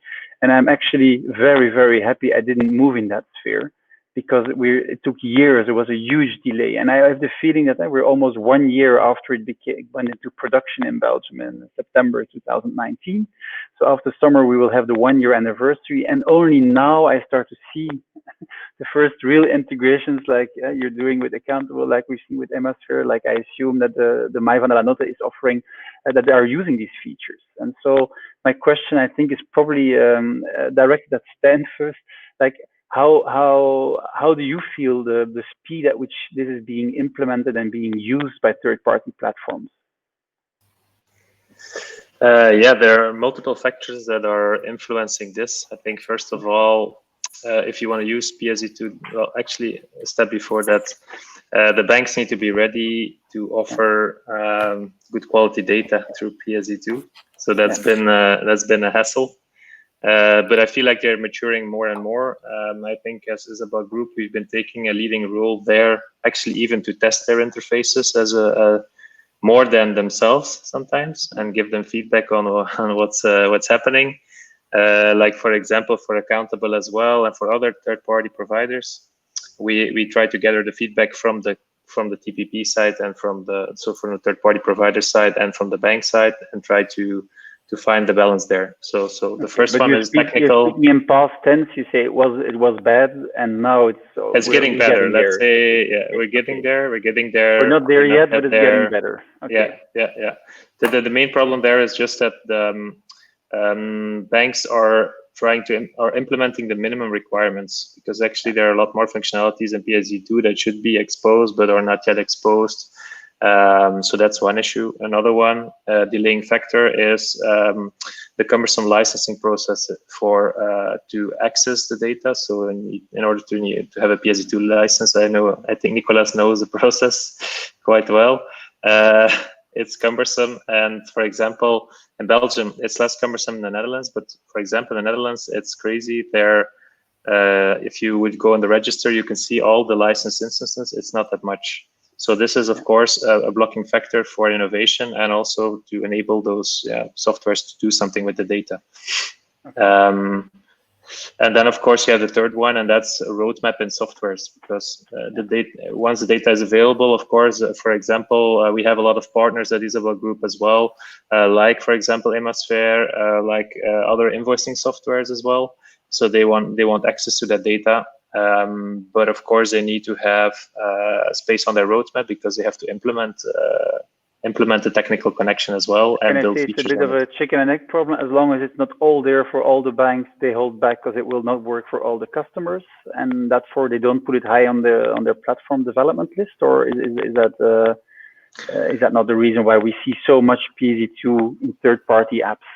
and I'm actually very, very happy I didn't move in that sphere, because it took years. There was a huge delay, and I have the feeling that we're almost 1 year after it went into production in Belgium in September 2019. So after summer, we will have the 1-year anniversary, and only now I start to see the first real integrations like you're doing with Accountable, like we've seen with Emasphere, like I assume that the My Vandelanotte is offering, that they are using these features. And so my question, I think, is probably directed at Stan first, like, how do you feel the speed at which this is being implemented and being used by third-party platforms? Yeah, there are multiple factors that are influencing this. I think, first of all, if you want to use PSD2, well, actually, a step before that, the banks need to be ready to offer good quality data through PSD2. So that's been a hassle. But I feel like they're maturing more and more. I think as Isabel Group, we've been taking a leading role there, actually even to test their interfaces as more than themselves sometimes, and give them feedback on what's happening. Like, for example, for Accountable as well, and for other third-party providers, we try to gather the feedback from the TPP side and from the third-party provider side and from the bank side, and try to find the balance there. So the first one is technical. In past tense, you say it was bad, and now it's getting better. Let's say, yeah, we're getting there. We're getting there. We're not there yet, but it's getting better. Okay. Yeah. The main problem there is just that the banks are implementing the minimum requirements, because actually there are a lot more functionalities in PSD2 that should be exposed but are not yet exposed. So that's one issue. Another one, delaying factor, is the cumbersome licensing process to access the data. So in order to have a PSD2 license, I think Nicolas knows the process quite well. it's cumbersome. And for example, in Belgium, it's less cumbersome in the Netherlands. But for example, in the Netherlands, it's crazy. There, if you would go on the register, you can see all the licensed instances. It's not that much. So this is, of course, a blocking factor for innovation and also to enable those softwares to do something with the data. Okay. And then, of course, you have the third one, and that's a roadmap in softwares, because the data, once the data is available, of course, for example, we have a lot of partners at Isabel Group as well, like, for example, Emasphere, like other invoicing softwares as well. So they want access to that data. But of course, they need to have space on their roadmap because they have to implement the technical connection as well. And build features. It's a bit of a chicken and egg problem. As long as it's not all there for all the banks, they hold back because it will not work for all the customers, and therefore they don't put it high on their platform development list. Or is that not the reason why we see so much PSD2 in third-party apps?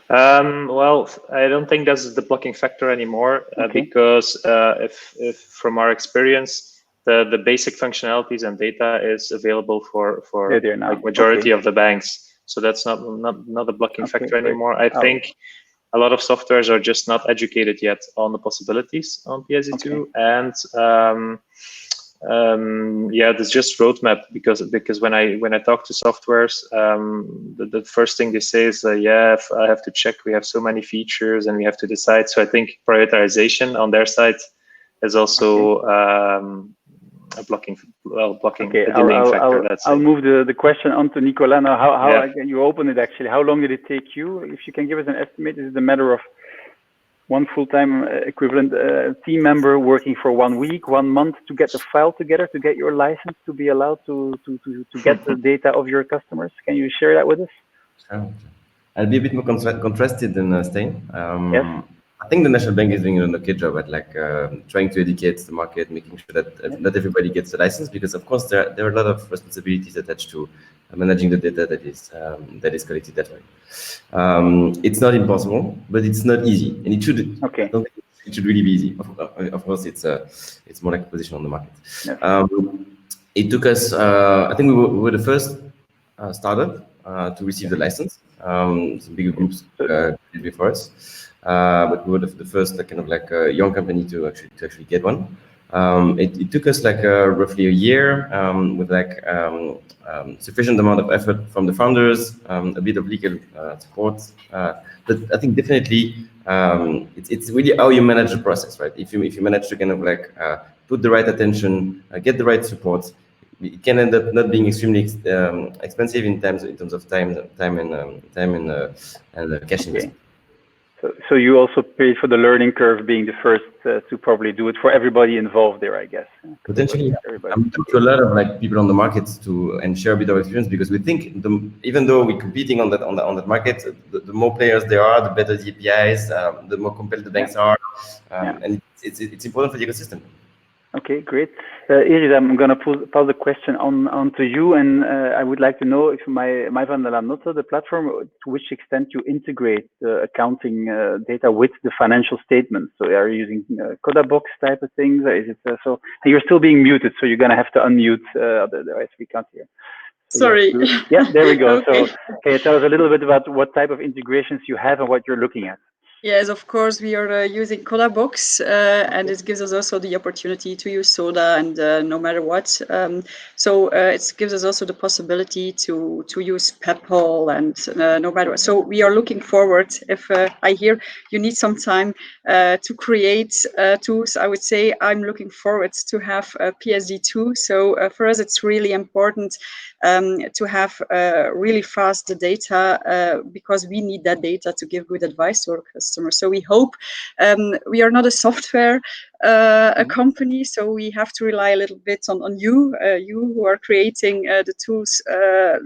Well, I don't think that's the blocking factor anymore, because if from our experience, the basic functionalities and data is available for like majority of the banks. So that's not a blocking factor anymore. I think a lot of softwares are just not educated yet on the possibilities on PSD2, and there's just roadmap because when I talk to softwares, the first thing they say is I have to check. We have so many features and we have to decide. So I think prioritization on their side is also a blocking factor. I'll move the question on to Nicolas now. How you open it actually? How long did it take you? If you can give us an estimate, is it a matter of one full-time equivalent team member working for 1 week, 1 month to get the file together, to get your license, to be allowed to get the data of your customers? Can you share that with us? Sure. I'll be a bit more contrasted than Stijn. Yes. I think the National Bank is doing an okay job at trying to educate the market, making sure that not everybody gets the license, because of course there are a lot of responsibilities attached to managing the data that is collected that way. It's not impossible, but it's not easy, and it should. I don't think it should really be easy. Of course, it's more like a position on the market. Yes. It took us. I think we were the first startup to receive the license. Some bigger groups did before us. But we were the first young company to actually get one. It took us roughly a year with sufficient amount of effort from the founders, a bit of legal support. But I think definitely it's really how you manage the process, right? If you manage to put the right attention, get the right support, it can end up not being extremely expensive in terms of time and cash investment. So you also paid for the learning curve, being the first to probably do it for everybody involved there, I guess. Potentially, I'm talking to a lot of people on the market and share a bit of experience, because we think even though we're competing on that market, the more players there are, the better the APIs, the more compelled the banks are, and it's important for the ecosystem. Okay, great. Iris, I'm going to pass the question on to you, and I would like to know if my Vandelanotte, the platform, to which extent you integrate the accounting data with the financial statements. So are you using Coda box type of things? Or is it so? And you're still being muted, so you're going to have to unmute, otherwise we can't hear. Sorry. Yeah, there we go. Okay. So can you tell us a little bit about what type of integrations you have and what you're looking at? Yes, of course, we are using Codabox, and it gives us also the opportunity to use Soda and no matter what. So it gives us also the possibility to use PEPAL and no matter what. So we are looking forward, if I hear you need some time to create tools, I would say I'm looking forward to have PSD2. So for us, it's really important to have really fast data because we need that data to give good advice to our customers. So we hope we are not a software a company, so we have to rely a little bit on you who are creating the tools,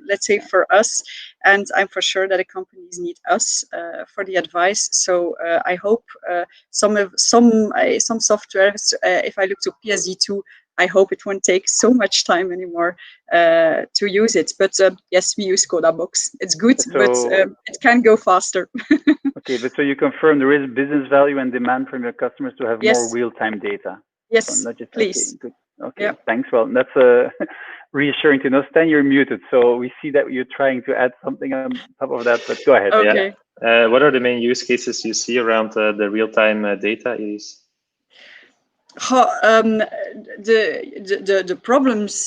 let's say, for us. And I'm for sure that the companies need us for the advice. So I hope some softwares, if I look to PSD2, I hope it won't take so much time anymore to use it. But yes, we use Codabox. It's good, but it can go faster. Okay, but so you confirm there is business value and demand from your customers to have more real-time data? Yes, please. Okay, good. Okay, thanks. Well, that's reassuring to know. Stan, you're muted, so we see that you're trying to add something on top of that, but go ahead. Okay. Yeah. What are the main use cases you see around the real-time data, Iris? The problems,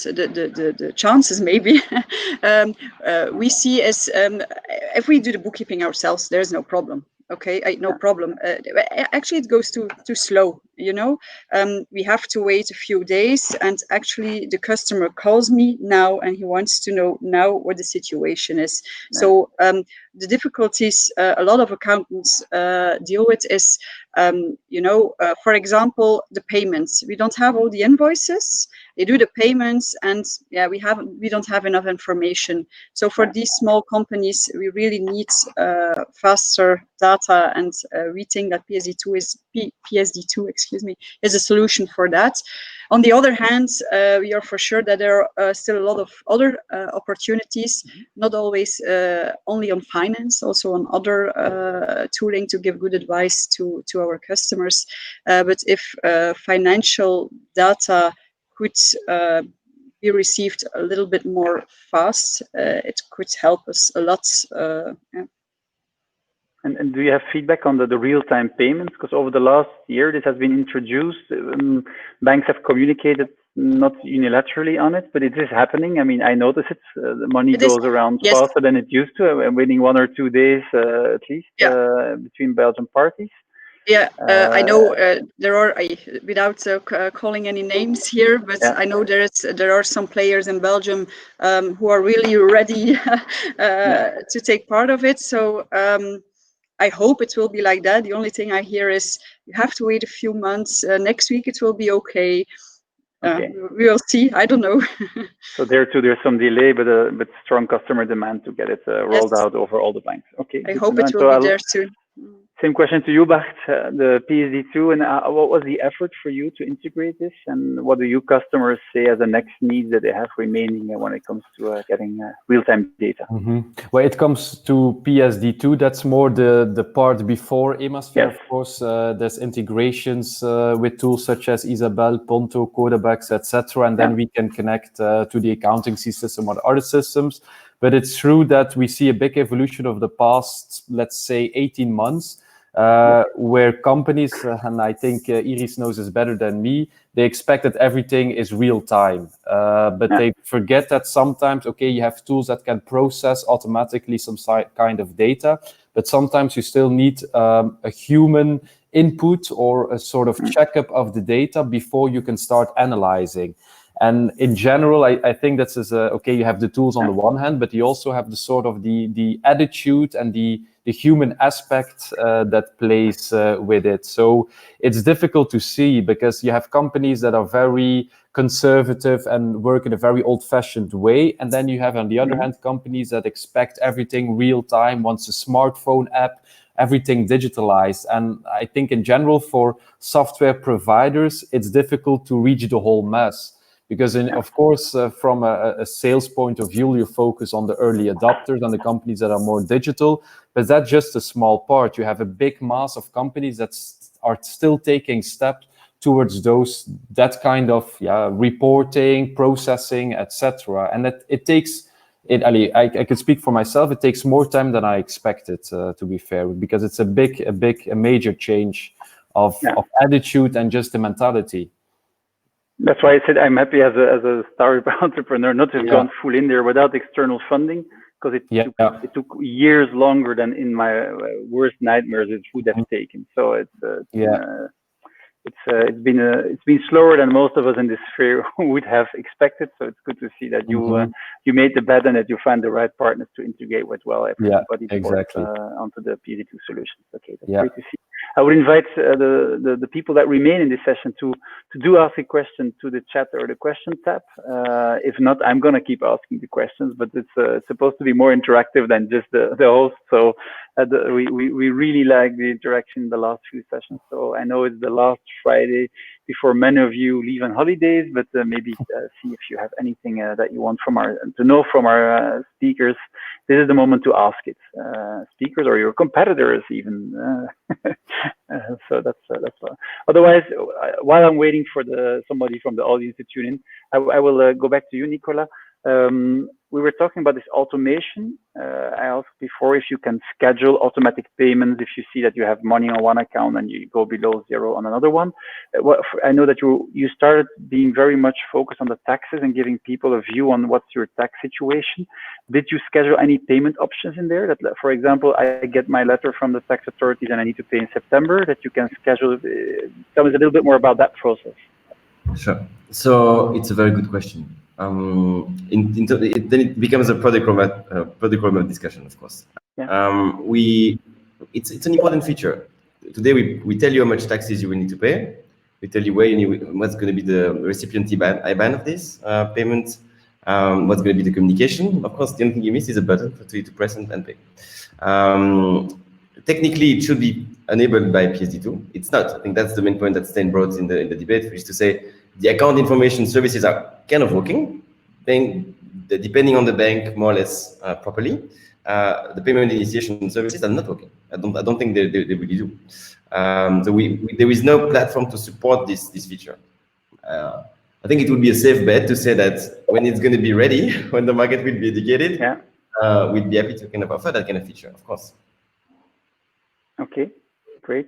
the chances maybe we see as if we do the bookkeeping ourselves, there's no problem. Okay, no problem. Actually, it goes too slow. You know, we have to wait a few days, and actually, the customer calls me now, and he wants to know now what the situation is. So the difficulties a lot of accountants deal with is, for example, the payments. We don't have all the invoices. They do the payments, and we don't have enough information. So for these small companies, we really need faster data, and we think that PSD2 is a solution for that. On the other hand, we are for sure that there are still a lot of other opportunities, not always only on finance, also on other tooling to give good advice to our customers. But if financial data could be received a little bit more fast, it could help us a lot. And do you have feedback on the real-time payments? Because over the last year, this has been introduced. Banks have communicated not unilaterally on it, but it is happening. I mean, I notice it. The money goes around faster than it used to. I'm waiting 1 or 2 days at least between Belgian parties. Yeah, I know there are, without calling any names here, but I know there are some players in Belgium who are really ready to take part of it. So I hope it will be like that. The only thing I hear is you have to wait a few months. Next week it will be okay. We will see. I don't know. So there too, there's some delay, but strong customer demand to get it rolled out over all the banks. Okay. I hope it will be there soon. Same question to you, Bart. The PSD2, and what was the effort for you to integrate this, and what do you customers say as the next need that they have remaining when it comes to getting real-time data? When it comes to PSD2, that's more the part before Emasphere. Of course, there's integrations with tools such as Isabel, Ponto, Codebex, etc., and then we can connect to the accounting system or other systems. But it's true that we see a big evolution of the past, let's say, 18 months, where companies, and I think Iris knows this better than me, they expect that everything is real time. But they forget that sometimes, you have tools that can process automatically some kind of data, but sometimes you still need a human input or a sort of checkup of the data before you can start analyzing. And in general, I think that's you have the tools on the one hand, but you also have the sort of the attitude and the human aspect that plays with it. So it's difficult to see because you have companies that are very conservative and work in a very old-fashioned way. And then you have, on the other hand, companies that expect everything real time, wants a smartphone app, everything digitalized. And I think in general, for software providers, it's difficult to reach the whole mass. Because, of course, from a sales point of view, you focus on the early adopters and the companies that are more digital, but that's just a small part. You have a big mass of companies that are still taking steps towards that kind of reporting, processing, etc. And it takes, I can speak for myself, it takes more time than I expected, to be fair, because it's a major change of attitude and just the mentality. That's why I said I'm happy as a startup entrepreneur not to have gone full in there without external funding, because it took years longer than in my worst nightmares it would have taken. So it's been slower than most of us in this sphere would have expected. So it's good to see that you made the bet and that you find the right partners to integrate with everybody onto the PSD2 solutions. Okay, that's great to see. I would invite the people that remain in this session to do ask a question to the chat or the question tab. If not, I'm going to keep asking the questions, but it's supposed to be more interactive than just the host. So we really like the interaction in the last few sessions. So I know it's the last Friday before many of you leave on holidays, but maybe see if you have anything that you want to know from our speakers. This is the moment to ask it, speakers or your competitors even. So that's otherwise, while I'm waiting for somebody from the audience to tune in, I will go back to you, Nicola. We were talking about this automation. I asked before if you can schedule automatic payments if you see that you have money on one account and you go below zero on another one. I know that you started being very much focused on the taxes and giving people a view on what's your tax situation. Did you schedule any payment options in there? That, for example, I get my letter from the tax authorities and I need to pay in September, that you can schedule. Tell us a little bit more about that process. Sure. So it's a very good question. Then it becomes a product roadmap discussion, of course. Yeah. It's an important feature. Today we tell you how much taxes you will need to pay. We tell you what's going to be the recipient IBAN of this payment. What's going to be the communication. Of course, the only thing you miss is a button for you to press and pay. Technically, it should be enabled by PSD2. It's not. I think that's the main point that Stijn brought in the debate, which is to say the account information services are kind of working, depending on the bank more or less properly. The payment initiation services are not working. I don't think they really do. So there is no platform to support this feature. I think it would be a safe bet to say that when it's going to be ready, when the market will be educated, we'd be happy to kind of offer that kind of feature, of course. Okay, great.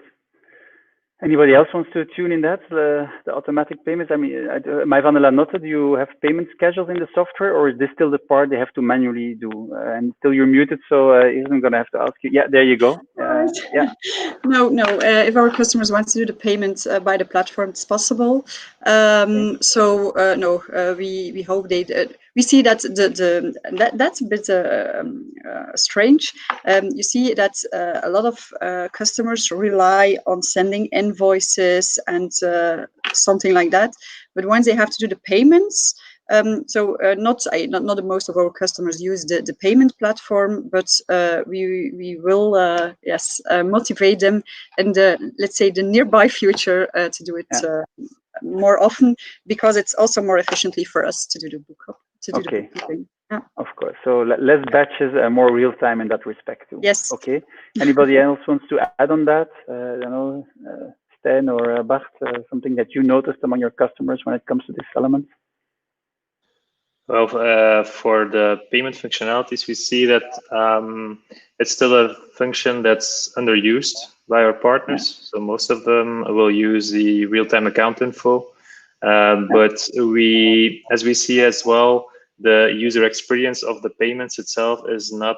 Anybody else wants to tune in that, the automatic payments? I mean, my Vandelanotte, do you have payment schedules in the software, or is this still the part they have to manually do? And still you're muted, so I'm going to have to ask you. Yeah, there you go. Yeah. No. If our customers want to do the payment by the platform, it's possible. No, we hope they. We see that that's a bit strange. You see that a lot of customers rely on sending invoices and something like that, but once they have to do the payments, not most of our customers use the payment platform, but we will motivate them in let's say the nearby future to do it more often, because it's also more efficiently for us to do the bookkeeping. Yeah. Of course. So less batches, more real time in that respect too. Yes. Okay. Anybody else wants to add on that? Stijn or Bart, something that you noticed among your customers when it comes to this element? Well, for the payment functionalities, we see that it's still a function that's underused by our partners. So most of them will use the real-time account info. But as we see as well, the user experience of the payments itself is not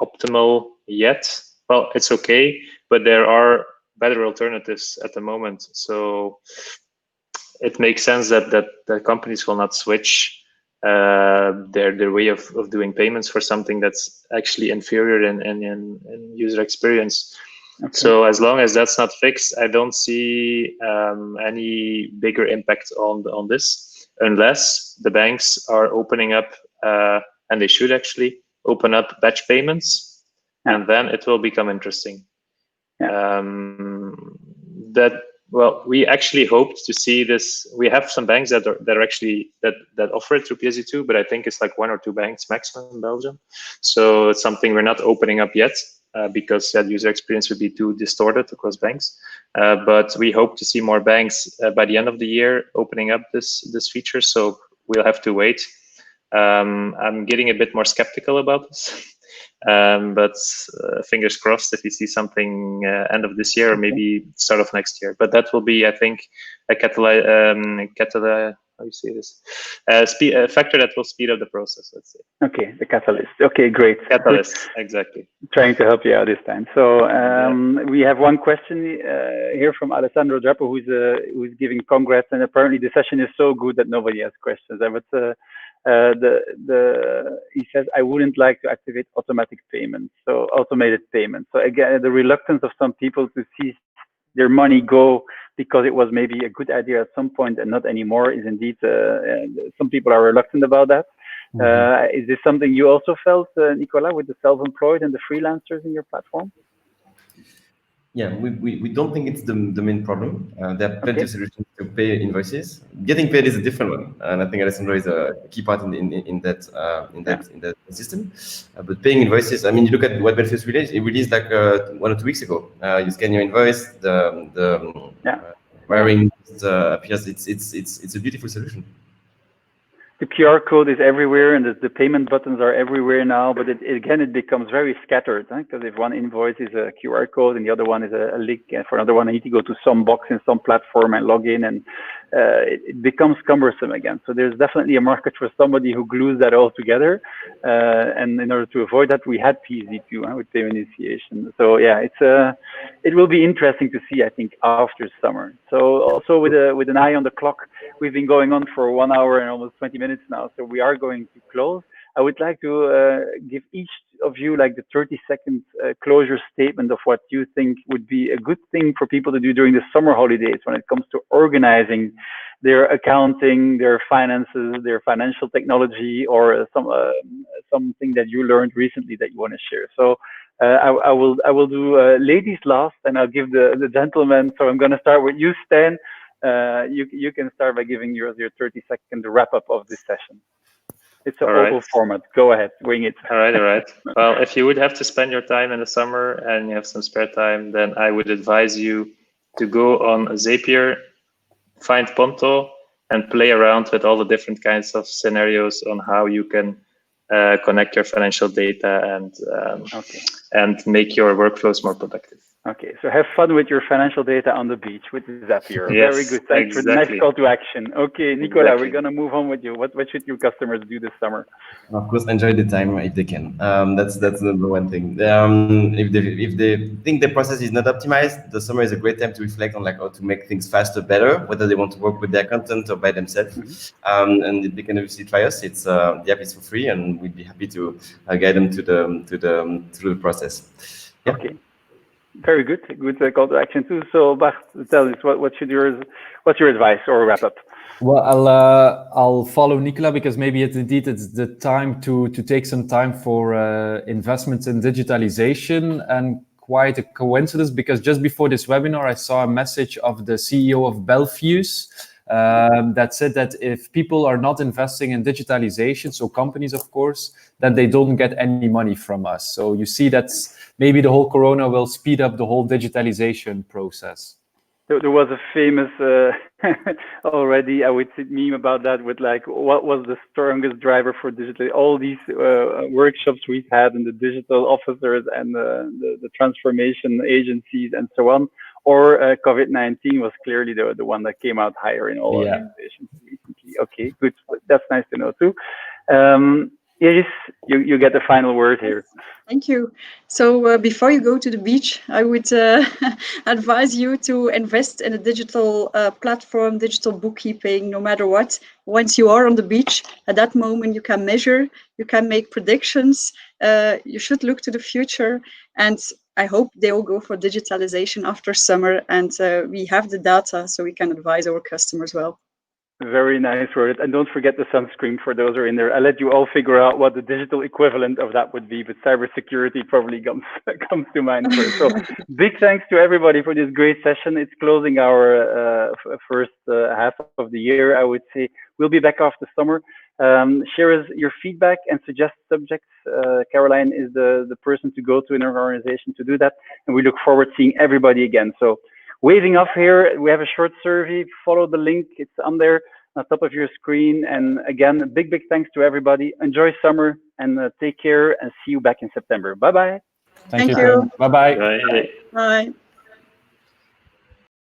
optimal yet. Well, it's okay, but there are better alternatives at the moment. So it makes sense that the companies will not switch their way of doing payments for something that's actually inferior in user experience. Okay. So as long as that's not fixed, I don't see any bigger impact on this, unless the banks are opening up, and they should actually open up batch payments, and then it will become interesting. Well, we actually hoped to see this. We have some banks that are actually that offer it through PSD2, but I think it's like 1 or 2 banks maximum in Belgium. So it's something we're not opening up yet, because that user experience would be too distorted across banks. But we hope to see more banks by the end of the year opening up this feature. So we'll have to wait. I'm getting a bit more skeptical about this. But fingers crossed if we see something end of this year or maybe start of next year. But that will be, I think, a how you say this? A factor that will speed up the process, let's say. Okay, the catalyst. Okay, great. Catalyst, exactly. Trying to help you out this time. So we have one question here from Alessandro Drappo, who's giving congrats, and apparently the session is so good that nobody has questions. But he says, I wouldn't like to activate automatic payments, so automated payments. So again, the reluctance of some people to see their money go because it was maybe a good idea at some point and not anymore is indeed, some people are reluctant about that. Is this something you also felt, Nicola, with the self-employed and the freelancers in your platform? Yeah, we don't think it's the main problem. There are plenty of solutions to pay invoices. Getting paid is a different one, and I think Alessandro is a key part in that system. But paying invoices, I mean, you look at what Belfius released. It released like 1 or 2 weeks ago. You scan your invoice, the wiring appears. It's a beautiful solution. The QR code is everywhere, and the payment buttons are everywhere now. But it becomes very scattered, because if one invoice is a QR code and the other one is a link, and for another one I need to go to some box in some platform and log in, and it becomes cumbersome again. So there's definitely a market for somebody who glues that all together. And in order to avoid that, we had PSD2 with payment initiation. So yeah, it will be interesting to see, I think, after summer. So also with an eye on the clock, we've been going on for 1 hour and almost 20 minutes now, so we are going to close. I would like to give each of you like the 30-second closure statement of what you think would be a good thing for people to do during the summer holidays when it comes to organizing their accounting, their finances, their financial technology, or something that you learned recently that you want to share. So I will do ladies last, and I'll give the gentlemen. So I'm going to start with you, Stan. You can start by giving your 30-second wrap up of this session. It's an oval format. Go ahead, wing it. All right. Well, if you would have to spend your time in the summer and you have some spare time, then I would advise you to go on Zapier, find Ponto, and play around with all the different kinds of scenarios on how you can connect your financial data and make your workflows more productive. Okay, so have fun with your financial data on the beach with Zapier. Yes, very good. Thanks for the next call to action. Okay, Nicola, we're going to move on with you. What should your customers do this summer? Of course, enjoy the time if they can. That's the number one thing. If they think the process is not optimized, the summer is a great time to reflect on how to make things faster, better, whether they want to work with their content or by themselves. And they can obviously try us. It's the app is for free, and we'd be happy to guide them through the process. Yeah. Okay. Very good. Good call to action too. So Bart, tell us what's your advice or wrap up? Well, I'll follow Nicola, because maybe it's the time to take some time for investments in digitalization, and quite a coincidence, because just before this webinar I saw a message of the CEO of Belfius that said that if people are not investing in digitalization, so companies of course, then they don't get any money from us. So you see that's maybe the whole corona will speed up the whole digitalization process. There was a famous already, I would say, meme about that with what was the strongest driver for digital? All these workshops we've had in the digital officers and the transformation agencies and so on, or COVID-19 was clearly the one that came out higher in all organizations recently. Okay, good. That's nice to know too. Iris, you get the final word here. Thank you. So before you go to the beach, I would advise you to invest in a digital platform, digital bookkeeping, no matter what. Once you are on the beach, at that moment you can measure, you can make predictions, you should look to the future, and I hope they will go for digitalization after summer, and we have the data so we can advise our customers well. Very nice word. And don't forget the sunscreen for those who are in there. I'll let you all figure out what the digital equivalent of that would be, but cybersecurity probably comes to mind first. So big thanks to everybody for this great session. It's closing our first half of the year, I would say. We'll be back after summer. Share us your feedback and suggest subjects. Caroline is the person to go to in our organization to do that. And we look forward to seeing everybody again. So waving off here, we have a short survey. Follow the link. It's on there on top of your screen. And again, a big thanks to everybody. Enjoy summer and take care, and see you back in September. Bye-bye. Thank you. Bye-bye. Bye. Bye.